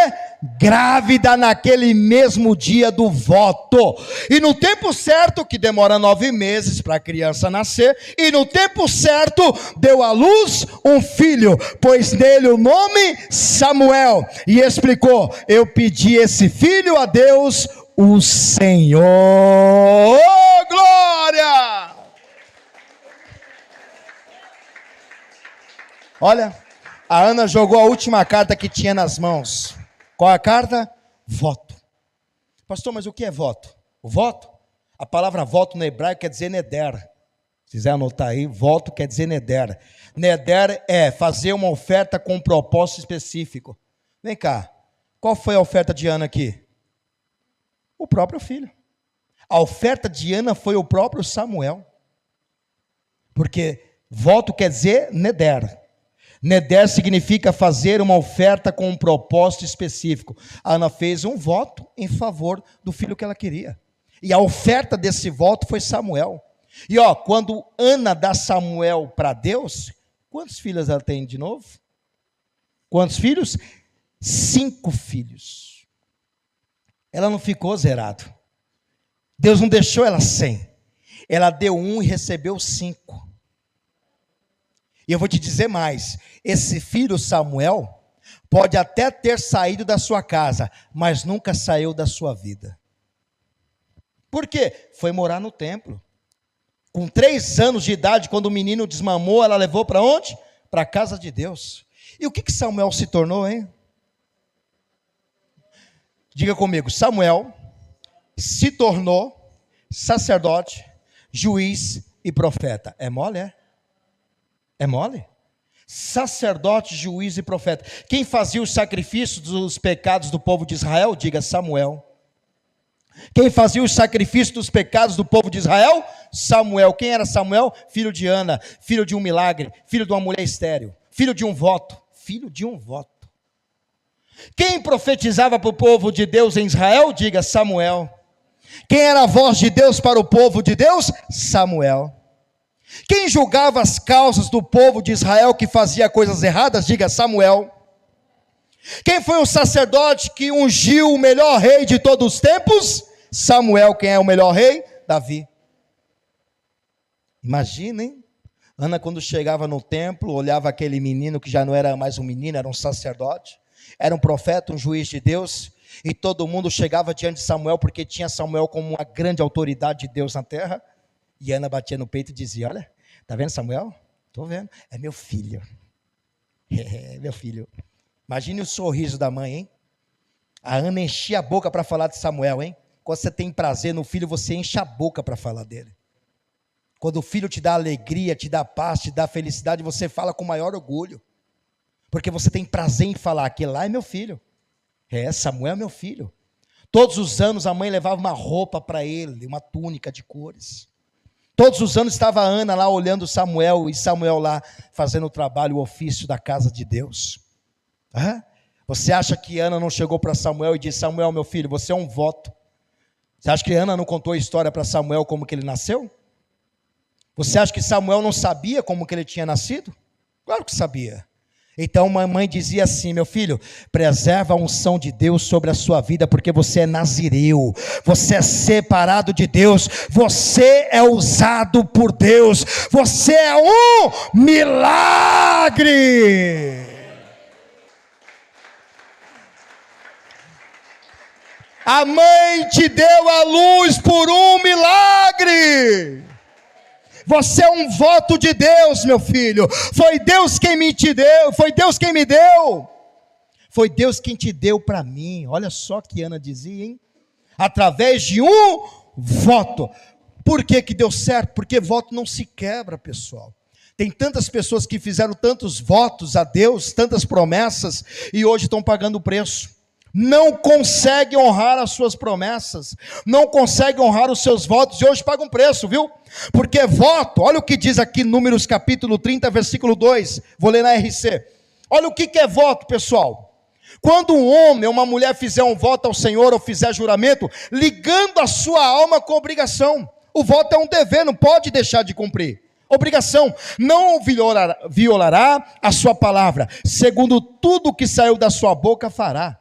Grávida naquele mesmo dia do voto. E no tempo certo, que demora 9 meses para a criança nascer, e no tempo certo deu à luz um filho, pôs nele o nome Samuel, e explicou: eu pedi esse filho a Deus, o Senhor. Oh, glória! Olha, a Ana jogou a última carta que tinha nas mãos. Qual a carta? Voto. Pastor, mas o que é voto? O voto? A palavra voto no hebraico quer dizer neder. Se quiser anotar aí, voto quer dizer neder. Neder é fazer uma oferta com um propósito específico. Vem cá, qual foi a oferta de Ana aqui? O próprio filho. A oferta de Ana foi o próprio Samuel. Porque voto quer dizer neder. Neder significa fazer uma oferta com um propósito específico. A Ana fez um voto em favor do filho que ela queria. E a oferta desse voto foi Samuel. E quando Ana dá Samuel para Deus, quantos filhos ela tem de novo? Quantos filhos? 5 filhos. Ela não ficou zerado. Deus não deixou ela sem. Ela deu 1 e recebeu 5. E eu vou te dizer mais, esse filho Samuel pode até ter saído da sua casa, mas nunca saiu da sua vida. Por quê? Foi morar no templo. Com 3 anos de idade, quando o menino desmamou, ela levou para onde? Para a casa de Deus. E o que Samuel se tornou, hein? Diga comigo: Samuel se tornou sacerdote, juiz e profeta. É mole, é? É mole? Sacerdote, juiz e profeta. Quem fazia os sacrifícios dos pecados do povo de Israel? Diga: Samuel. Quem fazia os sacrifícios dos pecados do povo de Israel? Samuel. Quem era Samuel? Filho de Ana, filho de um milagre, filho de uma mulher estéril, filho de um voto. Filho de um voto. Quem profetizava para o povo de Deus em Israel? Diga: Samuel. Quem era a voz de Deus para o povo de Deus? Samuel. Quem julgava as causas do povo de Israel que fazia coisas erradas? Diga: Samuel. Quem foi o sacerdote que ungiu o melhor rei de todos os tempos? Samuel. Quem é o melhor rei? Davi. Imaginem, Ana, quando chegava no templo, olhava aquele menino que já não era mais um menino, era um sacerdote, era um profeta, um juiz de Deus, e todo mundo chegava diante de Samuel, porque tinha Samuel como uma grande autoridade de Deus na terra. E Ana batia no peito e dizia: olha, está vendo Samuel? Estou vendo, é meu filho. É meu filho. Imagine o sorriso da mãe, hein? A Ana enchia a boca para falar de Samuel, hein? Quando você tem prazer no filho, você enche a boca para falar dele. Quando o filho te dá alegria, te dá paz, te dá felicidade, você fala com maior orgulho. Porque você tem prazer em falar: aquele lá é meu filho. Samuel é meu filho. Todos os anos a mãe levava uma roupa para ele, uma túnica de cores. Todos os anos estava a Ana lá olhando Samuel, e Samuel lá fazendo o trabalho, o ofício da casa de Deus. Você acha que Ana não chegou para Samuel e disse: Samuel, meu filho, você é um voto. Você acha que Ana não contou a história para Samuel como que ele nasceu? Você acha que Samuel não sabia como que ele tinha nascido? Claro que sabia. Então a mãe dizia assim: meu filho, preserva a unção de Deus sobre a sua vida, porque você é nazireu, você é separado de Deus, você é usado por Deus, você é um milagre. A mãe te deu a luz por um milagre. Você é um voto de Deus, meu filho. Foi Deus quem me te deu, foi Deus quem me deu. Foi Deus quem te deu para mim. Olha só que Ana dizia, hein? Através de um voto. Por que que deu certo? Porque voto não se quebra, pessoal. Tem tantas pessoas que fizeram tantos votos a Deus, tantas promessas, e hoje estão pagando o preço. Não conseguem honrar as suas promessas, não conseguem honrar os seus votos, e hoje pagam preço, viu? Porque voto, olha o que diz aqui, Números capítulo 30, versículo 2, vou ler na RC. Olha o que é voto, pessoal. Quando um homem ou uma mulher fizer um voto ao Senhor, ou fizer juramento, ligando a sua alma com obrigação. O voto é um dever, não pode deixar de cumprir. Obrigação, não violará a sua palavra, segundo tudo que saiu da sua boca fará.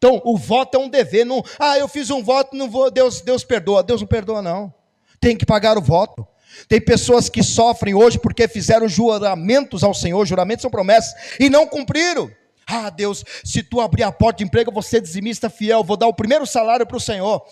Então, o voto é um dever, não, eu fiz um voto, não vou, Deus perdoa. Deus não perdoa, não. Tem que pagar o voto. Tem pessoas que sofrem hoje porque fizeram juramentos ao Senhor, juramentos são promessas, e não cumpriram. Deus, se tu abrir a porta de emprego, eu vou ser dizimista fiel, vou dar o primeiro salário para o Senhor.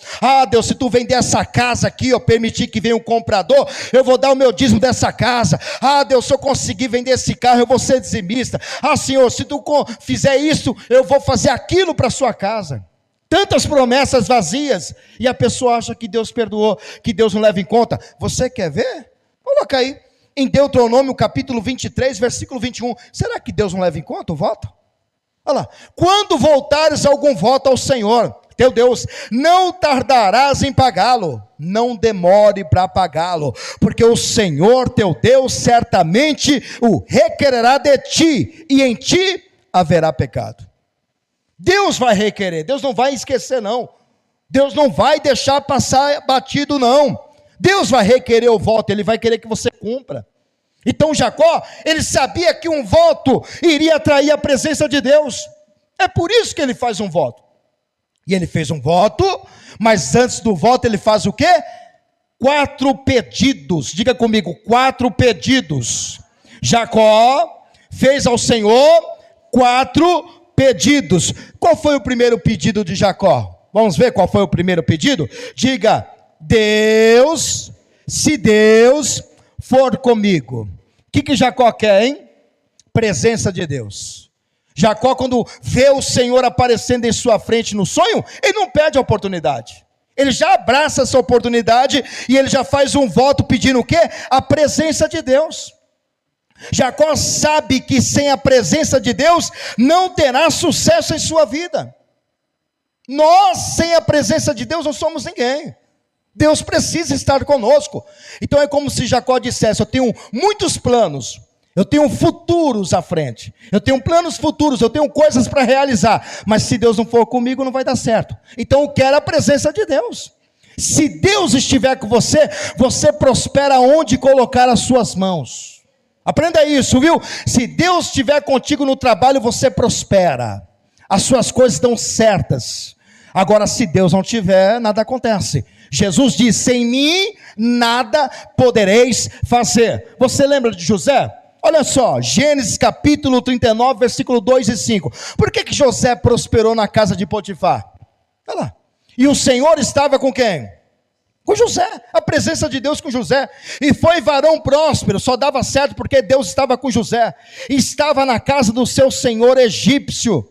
Deus, se tu vender essa casa aqui, eu permitir que venha um comprador, eu vou dar o meu dízimo dessa casa. Deus, se eu conseguir vender esse carro, eu vou ser dizimista. Senhor, se tu fizer isso, eu vou fazer aquilo para a sua casa. Tantas promessas vazias, e a pessoa acha que Deus perdoou, que Deus não leva em conta. Você quer ver? Coloca aí, em Deuteronômio capítulo 23, versículo 21. Será que Deus não leva em conta o voto? Olha lá, quando voltares algum voto ao Senhor, teu Deus, não tardarás em pagá-lo, não demore para pagá-lo, porque o Senhor teu Deus certamente o requererá de ti, e em ti haverá pecado. Deus vai requerer, Deus não vai esquecer não, Deus não vai deixar passar batido não, Deus vai requerer o voto, Ele vai querer que você cumpra. Então Jacó, ele sabia que um voto iria atrair a presença de Deus, é por isso que ele faz um voto, e ele fez um voto, mas antes do voto ele faz o quê? 4 pedidos, diga comigo, 4 pedidos. Jacó fez ao Senhor 4 pedidos. Qual foi o primeiro pedido de Jacó? Vamos ver qual foi o primeiro pedido? Diga, Deus, se Deus for comigo. O que Jacó quer, hein? Presença de Deus. Jacó, quando vê o Senhor aparecendo em sua frente no sonho, ele não perde a oportunidade. Ele já abraça essa oportunidade e ele já faz um voto pedindo o quê? A presença de Deus. Jacó sabe que sem a presença de Deus não terá sucesso em sua vida. Nós, sem a presença de Deus, não somos ninguém. Deus precisa estar conosco. Então é como se Jacó dissesse, eu tenho muitos planos, eu tenho futuros à frente, eu tenho planos futuros, eu tenho coisas para realizar, mas se Deus não for comigo não vai dar certo. Então eu quero a presença de Deus. Se Deus estiver com você, você prospera onde colocar as suas mãos. Aprenda isso, viu? Se Deus estiver contigo no trabalho, você prospera, as suas coisas dão certas. Agora, se Deus não tiver, nada acontece. Jesus disse, sem mim nada podereis fazer. Você lembra de José? Olha só, Gênesis capítulo 39, versículo 2 e 5. Por que José prosperou na casa de Potifar? Olha lá. E o Senhor estava com quem? Com José, a presença de Deus com José. E foi varão próspero, só dava certo porque Deus estava com José. E estava na casa do seu senhor egípcio.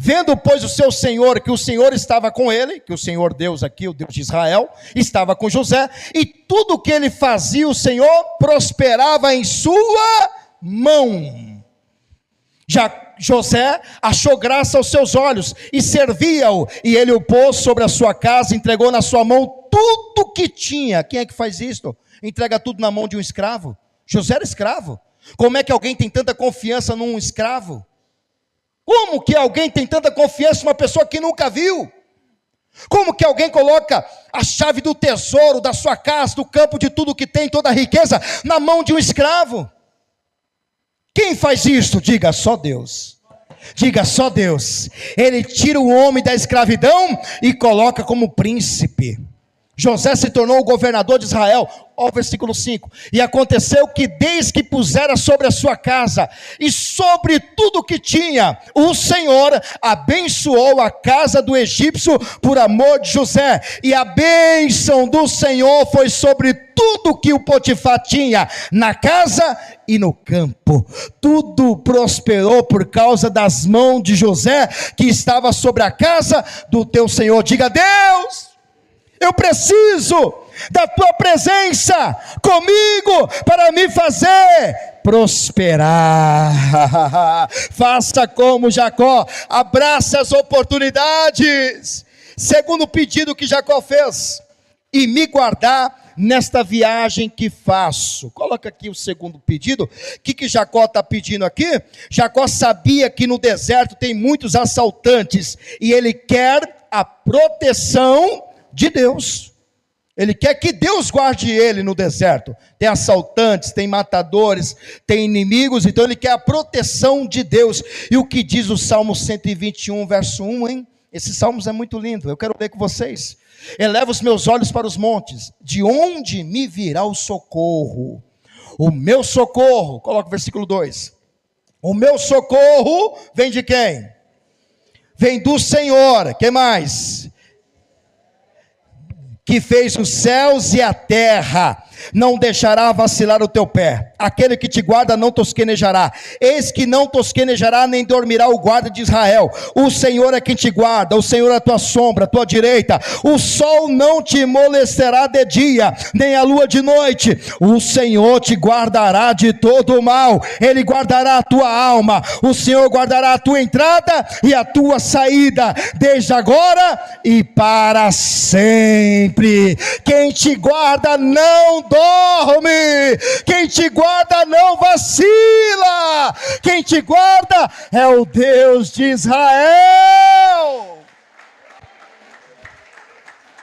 Vendo, pois, o seu senhor, que o Senhor estava com ele, que o Senhor Deus aqui, o Deus de Israel, estava com José, e tudo que ele fazia, o Senhor prosperava em sua mão. Já José achou graça aos seus olhos, e servia-o, e ele o pôs sobre a sua casa, entregou na sua mão tudo que tinha. Quem é que faz isto? Entrega tudo na mão de um escravo? José era escravo. Como é que alguém tem tanta confiança num escravo? Como que alguém tem tanta confiança em uma pessoa que nunca viu? Como que alguém coloca a chave do tesouro, da sua casa, do campo, de tudo que tem, toda a riqueza, na mão de um escravo? Quem faz isso? Diga, só Deus. Diga, só Deus. Ele tira o homem da escravidão e coloca como príncipe. José se tornou o governador de Israel. Olha o versículo 5. E aconteceu que desde que pusera sobre a sua casa e sobre tudo que tinha, o Senhor abençoou a casa do egípcio por amor de José. E a bênção do Senhor foi sobre tudo que o Potifar tinha na casa e no campo. Tudo prosperou por causa das mãos de José, que estava sobre a casa do teu Senhor. Diga: Deus, eu preciso da tua presença comigo para me fazer prosperar. Faça como Jacó, abraça as oportunidades. Segundo pedido que Jacó fez: e me guardar nesta viagem que faço. Coloca aqui o segundo pedido. O que Jacó está pedindo aqui? Jacó sabia que no deserto tem muitos assaltantes, e ele quer a proteção de Deus. Ele quer que Deus guarde ele no deserto. Tem assaltantes, tem matadores, tem inimigos, então ele quer a proteção de Deus. E o que diz o Salmo 121, verso 1, hein? Esse Salmo é muito lindo, eu quero ler com vocês. Eleva os meus olhos para os montes, de onde me virá o socorro? O meu socorro, coloca o versículo 2. O meu socorro vem de quem? Vem do Senhor. Que mais? Que fez os céus e a terra. Não deixará vacilar o teu pé. Aquele que te guarda não tosquenejará. Eis que não tosquenejará, nem dormirá o guarda de Israel. O Senhor é quem te guarda, o Senhor é a tua sombra, a tua direita. O sol não te molestará de dia, nem a lua de noite. O Senhor te guardará de todo o mal. Ele guardará a tua alma. O Senhor guardará a tua entrada e a tua saída, desde agora e para sempre. Quem te guarda não dorme, quem te guarda não vacila, quem te guarda é o Deus de Israel.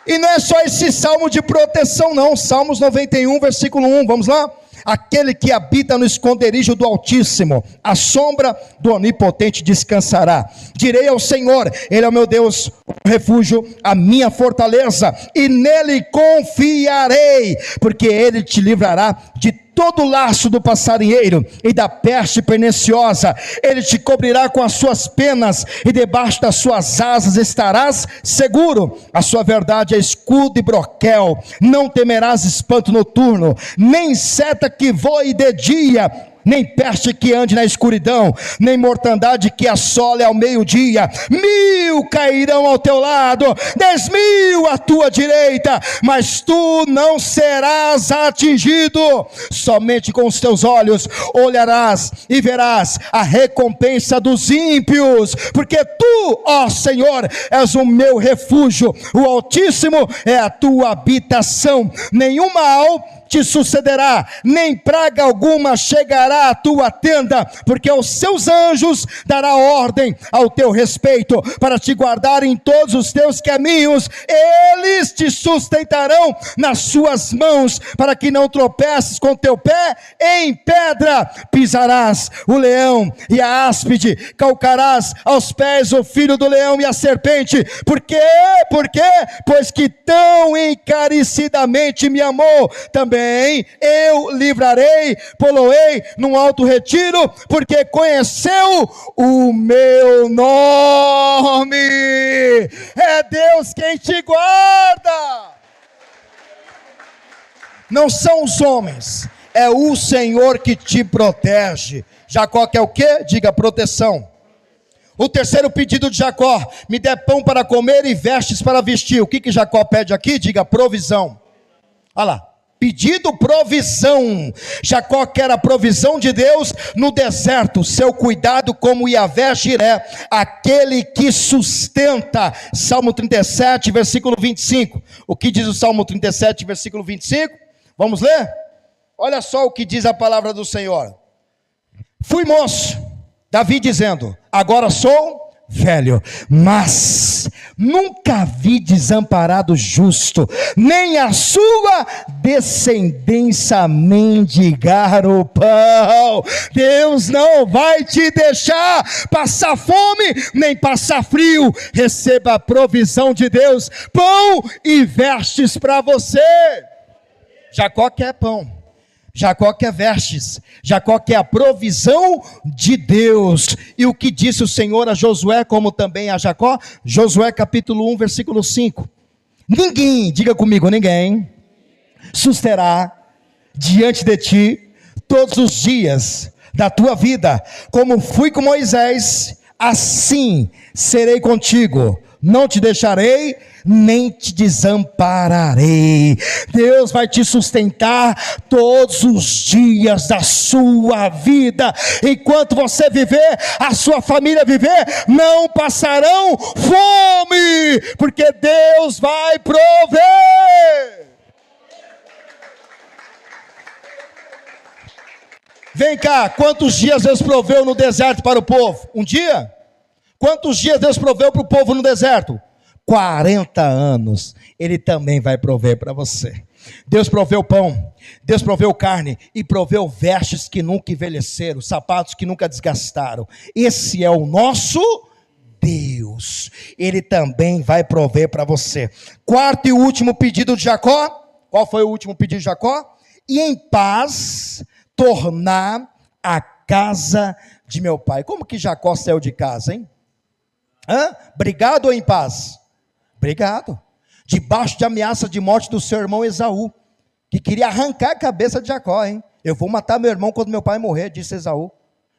E não é só esse salmo de proteção não, Salmos 91, versículo 1, vamos lá? Aquele que habita no esconderijo do Altíssimo, a sombra do Onipotente descansará. Direi ao Senhor, Ele é o meu Deus, o refúgio, a minha fortaleza, e nele confiarei, porque Ele te livrará de todo o laço do passarinheiro e da peste perniciosa. Ele te cobrirá com as suas penas, e debaixo das suas asas estarás seguro. A sua verdade é escudo e broquel. Não temerás espanto noturno, nem seta que voe de dia, nem peste que ande na escuridão, nem mortandade que assole ao meio-dia. 1000 cairão ao teu lado, 10.000 à tua direita, mas tu não serás atingido. Somente com os teus olhos olharás e verás a recompensa dos ímpios, porque tu, ó Senhor, és o meu refúgio, o Altíssimo é a tua habitação. Nenhum mal te sucederá, nem praga alguma chegará à tua tenda, porque aos seus anjos dará ordem ao teu respeito, para te guardar em todos os teus caminhos. Eles te sustentarão nas suas mãos, para que não tropeces com teu pé em pedra. Pisarás o leão e a áspide, calcarás aos pés o filho do leão e a serpente. Por quê? Pois que tão encarecidamente me amou, também eu livrarei, poloei num alto retiro, porque conheceu o meu nome. É Deus quem te guarda. Não são os homens, é o Senhor que te protege. Jacó quer o quê? Diga: proteção. O terceiro pedido de Jacó: me dê pão para comer e vestes para vestir. O que Jacó pede aqui? Diga: provisão. Olha lá, pedido provisão. Jacó quer a provisão de Deus no deserto, seu cuidado como Yahvé Jiré, aquele que sustenta. Salmo 37, versículo 25. O que diz o Salmo 37, versículo 25? Vamos ler? Olha só o que diz a palavra do Senhor. Fui moço, Davi dizendo, agora sou velho, mas nunca vi desamparado justo, nem a sua descendência mendigar o pão. Deus não vai te deixar passar fome, nem passar frio. Receba a provisão de Deus, pão e vestes para você. Jacó quer pão. Jacó quer vestes, Jacó quer a provisão de Deus. E o que disse o Senhor a Josué, como também a Jacó? Josué capítulo 1, versículo 5. Ninguém, diga comigo, ninguém susterá diante de ti todos os dias da tua vida. Como fui com Moisés, assim serei contigo. Não te deixarei, nem te desampararei. Deus vai te sustentar todos os dias da sua vida. Enquanto você viver, a sua família viver, não passarão fome, porque Deus vai prover. Vem cá, quantos dias Deus proveu no deserto para o povo? Um dia? Quantos dias Deus proveu para o povo no deserto? 40 anos. Ele também vai prover para você. Deus proveu pão, Deus proveu carne e proveu vestes que nunca envelheceram, sapatos que nunca desgastaram. Esse é o nosso Deus. Ele também vai prover para você. Quarto e último pedido de Jacó. Qual foi o último pedido de Jacó? E em paz tornar a casa de meu pai. Como que Jacó saiu de casa, hein? Brigado ou em paz? Brigado. Debaixo de ameaça de morte do seu irmão Esaú, que queria arrancar a cabeça de Jacó, hein? Eu vou matar meu irmão quando meu pai morrer, disse Esaú.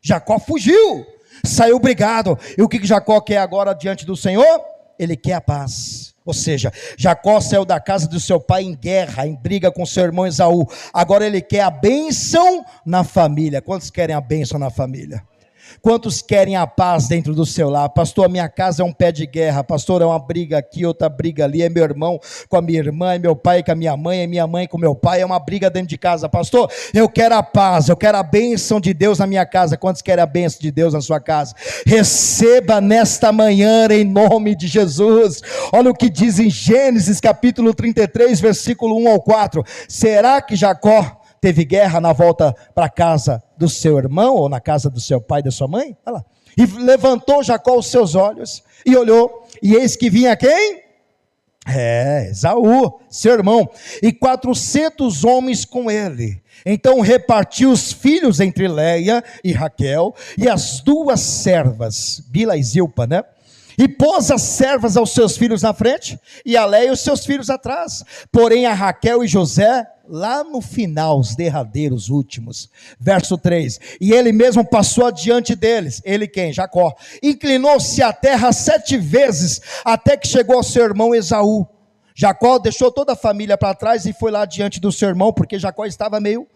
Jacó fugiu, saiu brigado. E o que Jacó quer agora diante do Senhor? Ele quer a paz. Ou seja, Jacó saiu da casa do seu pai em guerra, em briga com seu irmão Esaú. Agora ele quer a bênção na família. Quantos querem a bênção na família? Quantos querem a paz dentro do seu lar? Pastor, a minha casa é um pé de guerra. Pastor, é uma briga aqui, outra briga ali. É meu irmão com a minha irmã, é meu pai com a minha mãe, é minha mãe com meu pai. É uma briga dentro de casa. Pastor, eu quero a paz, eu quero a bênção de Deus na minha casa. Quantos querem a bênção de Deus na sua casa? Receba nesta manhã em nome de Jesus. Olha o que diz em Gênesis capítulo 33, versículo 1 ao 4. Será que Jacó teve guerra na volta para casa do seu irmão, ou na casa do seu pai e da sua mãe? Olha lá. E levantou Jacó os seus olhos, e olhou, e eis que vinha quem? Esaú, seu irmão, e 400 homens com ele. Então repartiu os filhos entre Leia e Raquel, e as duas servas, Bila e Zilpa, né? E pôs as servas aos seus filhos na frente, e a Leia os seus filhos atrás. Porém a Raquel e José lá no final, os derradeiros últimos. Verso 3, e ele mesmo passou adiante deles. Ele quem? Jacó. Inclinou-se à terra 7 vezes, até que chegou ao seu irmão Esaú. Jacó deixou toda a família para trás e foi lá diante do seu irmão, porque Jacó estava meio,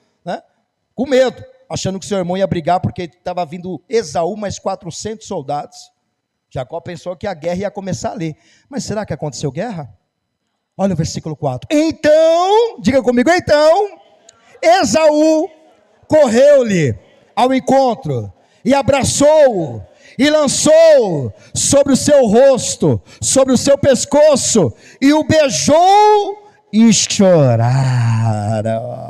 com medo, achando que seu irmão ia brigar, porque estava vindo Esaú mais 400 soldados. Jacó pensou que a guerra ia começar ali. Mas será que aconteceu guerra? Olha o versículo 4. Então, diga comigo, então, Esaú correu-lhe ao encontro, e abraçou-o, e lançou sobre o seu rosto, sobre o seu pescoço, e o beijou, e choraram.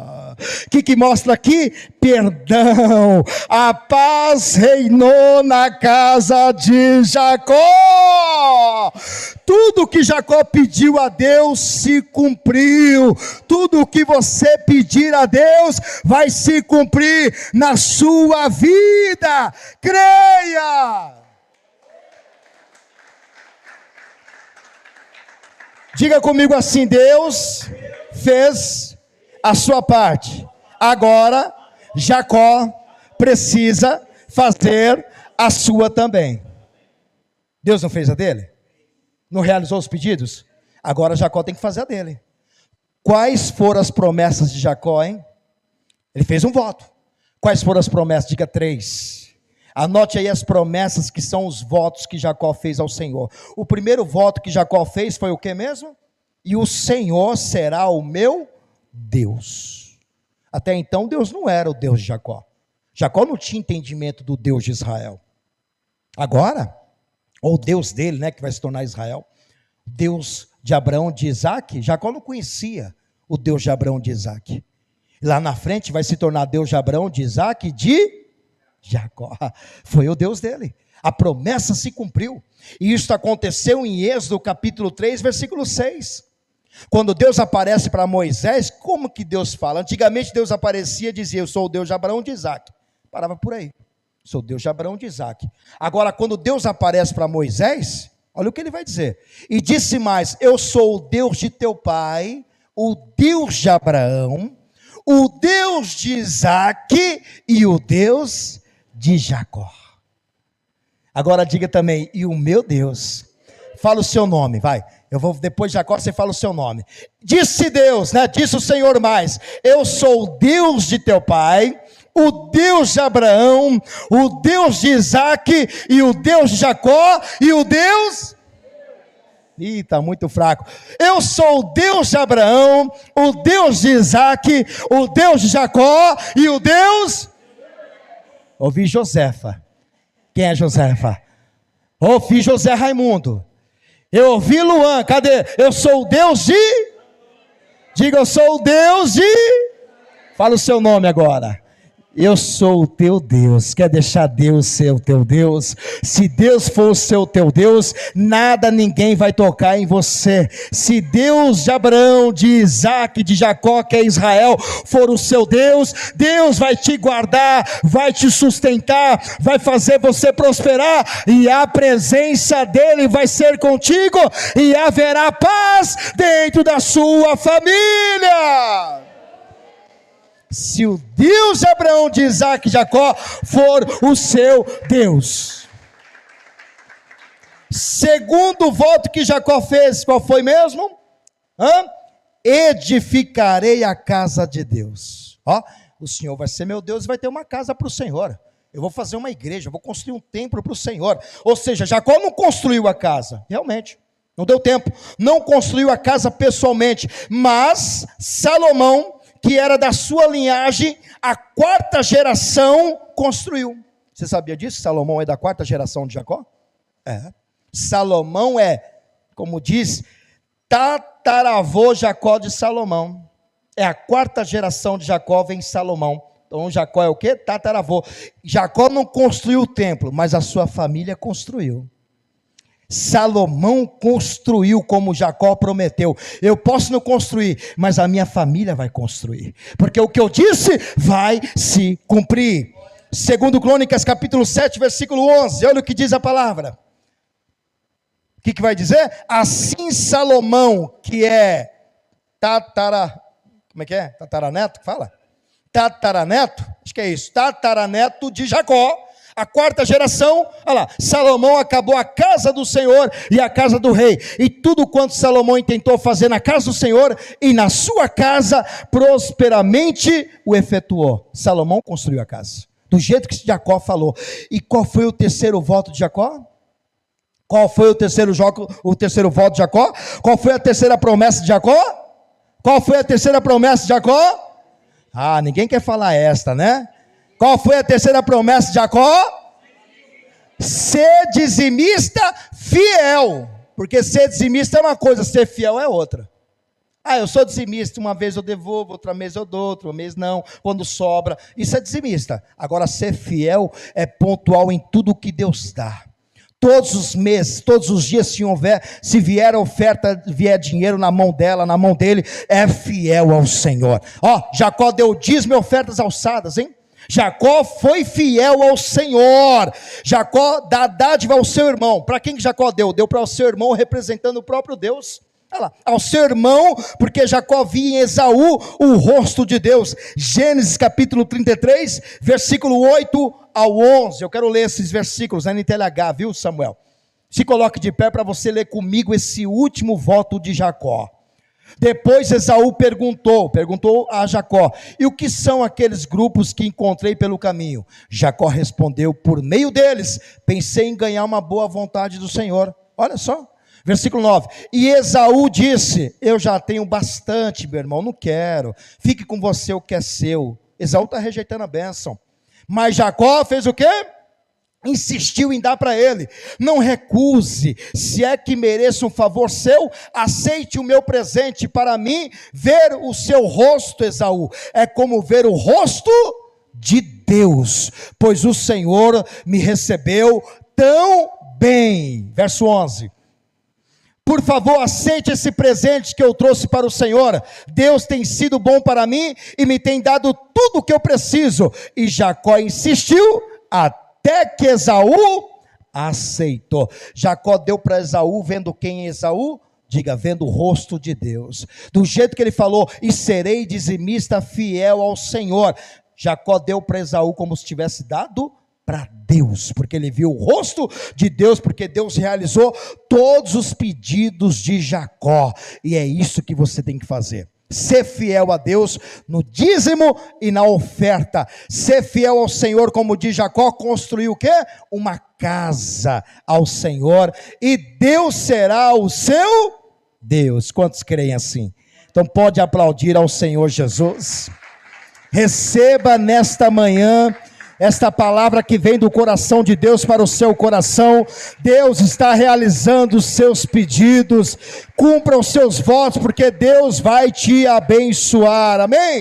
O que mostra aqui? Perdão. A paz reinou na casa de Jacó. Tudo que Jacó pediu a Deus se cumpriu. Tudo que você pedir a Deus vai se cumprir na sua vida. Creia. Diga comigo assim: Deus fez a sua parte. Agora, Jacó precisa fazer a sua também. Deus não fez a dele? Não realizou os pedidos? Agora Jacó tem que fazer a dele. Quais foram as promessas de Jacó, hein? Ele fez um voto. Quais foram as promessas? Diga 3. Anote aí as promessas que são os votos que Jacó fez ao Senhor. O primeiro voto que Jacó fez foi o que mesmo? E o Senhor será o meu Deus. Até então Deus não era o Deus de Jacó. Jacó não tinha entendimento do Deus de Israel. Agora, ou o Deus dele, que vai se tornar Israel, Deus de Abraão, de Isaac, Jacó não conhecia o Deus de Abraão, de Isaac. Lá na frente vai se tornar Deus de Abraão, de Isaac e de Jacó. Foi o Deus dele. A promessa se cumpriu. E isso aconteceu em Êxodo capítulo 3, versículo 6. Quando Deus aparece para Moisés, como que Deus fala? Antigamente Deus aparecia e dizia: eu sou o Deus de Abraão, de Isaac. Parava por aí. Sou o Deus de Abraão, de Isaac. Agora, quando Deus aparece para Moisés, olha o que ele vai dizer. E disse mais: eu sou o Deus de teu pai, o Deus de Abraão, o Deus de Isaac e o Deus de Jacó. Agora diga também: e o meu Deus. Fala o seu nome, vai. Eu vou, depois de Jacó, você fala o seu nome. Disse Deus, né? Disse o Senhor mais: eu sou o Deus de teu pai, o Deus de Abraão, o Deus de Isaac e o Deus de Jacó e o Deus... Ih, está muito fraco. Eu sou o Deus de Abraão, o Deus de Isaac, o Deus de Jacó e o Deus... Ouvi Josefa. Quem é Josefa? Ouvi José Raimundo. Eu ouvi Luan, cadê? Eu sou o Deus de... Diga: eu sou o Deus de... Fala o seu nome agora. Eu sou o teu Deus. Quer deixar Deus ser o teu Deus? Se Deus for o seu teu Deus, nada, ninguém vai tocar em você. Se Deus de Abraão, de Isaac, de Jacó, que é Israel, for o seu Deus, Deus vai te guardar, vai te sustentar, vai fazer você prosperar, e a presença dele vai ser contigo, e haverá paz dentro da sua família. Se o Deus de Abraão, de Isaac e Jacó for o seu Deus. Segundo voto que Jacó fez, qual foi mesmo? Edificarei a casa de Deus. Ó, o Senhor vai ser meu Deus e vai ter uma casa para o Senhor. Eu vou fazer uma igreja, vou construir um templo para o Senhor. Ou seja, Jacó não construiu a casa, realmente. Não deu tempo. Não construiu a casa pessoalmente. Mas Salomão, que era da sua linhagem, a quarta geração, construiu. Você sabia disso? Salomão é da quarta geração de Jacó? É. Salomão é, como diz, tataravô Jacó de Salomão. É a quarta geração de Jacó, vem Salomão. Então Jacó é o quê? Tataravô. Jacó não construiu o templo, mas a sua família construiu. Salomão construiu como Jacó prometeu. Eu posso não construir, mas a minha família vai construir, porque o que eu disse vai se cumprir. Segundo Crônicas capítulo 7, versículo 11, olha o que diz a palavra. O que vai dizer? Assim Salomão, que é como é que é? Tataraneto, que fala? Tataraneto, acho que é isso, tataraneto de Jacó, a quarta geração, olha lá, Salomão acabou a casa do Senhor e a casa do rei, e tudo quanto Salomão intentou fazer na casa do Senhor e na sua casa, prosperamente o efetuou. Salomão construiu a casa, do jeito que Jacó falou. E qual foi o terceiro voto de Jacó? Qual foi o terceiro voto de Jacó? Qual foi a terceira promessa de Jacó? Qual foi a terceira promessa de Jacó? Ah, ninguém quer falar esta, né? Qual foi a terceira promessa de Jacó? Ser dizimista fiel. Porque ser dizimista é uma coisa, ser fiel é outra. Ah, eu sou dizimista, uma vez eu devolvo, outra vez eu dou, outra vez não, quando sobra. Isso é dizimista. Agora, ser fiel é pontual em tudo que Deus dá. Todos os meses, todos os dias, se vier oferta, vier dinheiro na mão dela, na mão dele, é fiel ao Senhor. Ó, Jacó deu dízimo e ofertas alçadas, hein? Jacó foi fiel ao Senhor. Jacó dá dádiva ao seu irmão. Para quem que Jacó deu? Deu para o seu irmão, representando o próprio Deus. Olha lá, ao seu irmão, porque Jacó via em Esaú o rosto de Deus. Gênesis capítulo 33, versículo 8 ao 11. Eu quero ler esses versículos na NTLH, viu, Samuel? Se coloque de pé para você ler comigo esse último voto de Jacó. Depois Esaú perguntou a Jacó: e o que são aqueles grupos que encontrei pelo caminho? Jacó respondeu: por meio deles, pensei em ganhar uma boa vontade do Senhor. Olha só, versículo 9, e Esaú disse: eu já tenho bastante, meu irmão, não quero, fique com você o que é seu. Esaú está rejeitando a bênção, mas Jacó fez o quê? Insistiu em dar para ele. Não recuse, se é que mereço um favor seu, aceite o meu presente. Para mim, ver o seu rosto, Esaú, é como ver o rosto de Deus, pois o Senhor me recebeu tão bem. Verso 11, Por favor, aceite esse presente que eu trouxe para o Senhor. Deus tem sido bom para mim e me tem dado tudo o que eu preciso. E Jacó insistiu até que Esaú aceitou. Jacó deu para Esaú, vendo quem é Esaú? Diga, vendo o rosto de Deus. Do jeito que ele falou, e serei dizimista fiel ao Senhor. Jacó deu para Esaú como se tivesse dado para Deus, porque ele viu o rosto de Deus, porque Deus realizou todos os pedidos de Jacó, e é isso que você tem que fazer, ser fiel a Deus no dízimo e na oferta, ser fiel ao Senhor, como diz Jacó, construir o quê? Uma casa ao Senhor, e Deus será o seu Deus. Quantos creem assim? Então pode aplaudir ao Senhor Jesus. Receba nesta manhã esta palavra que vem do coração de Deus para o seu coração. Deus está realizando os seus pedidos. Cumpra os seus votos, porque Deus vai te abençoar. Amém?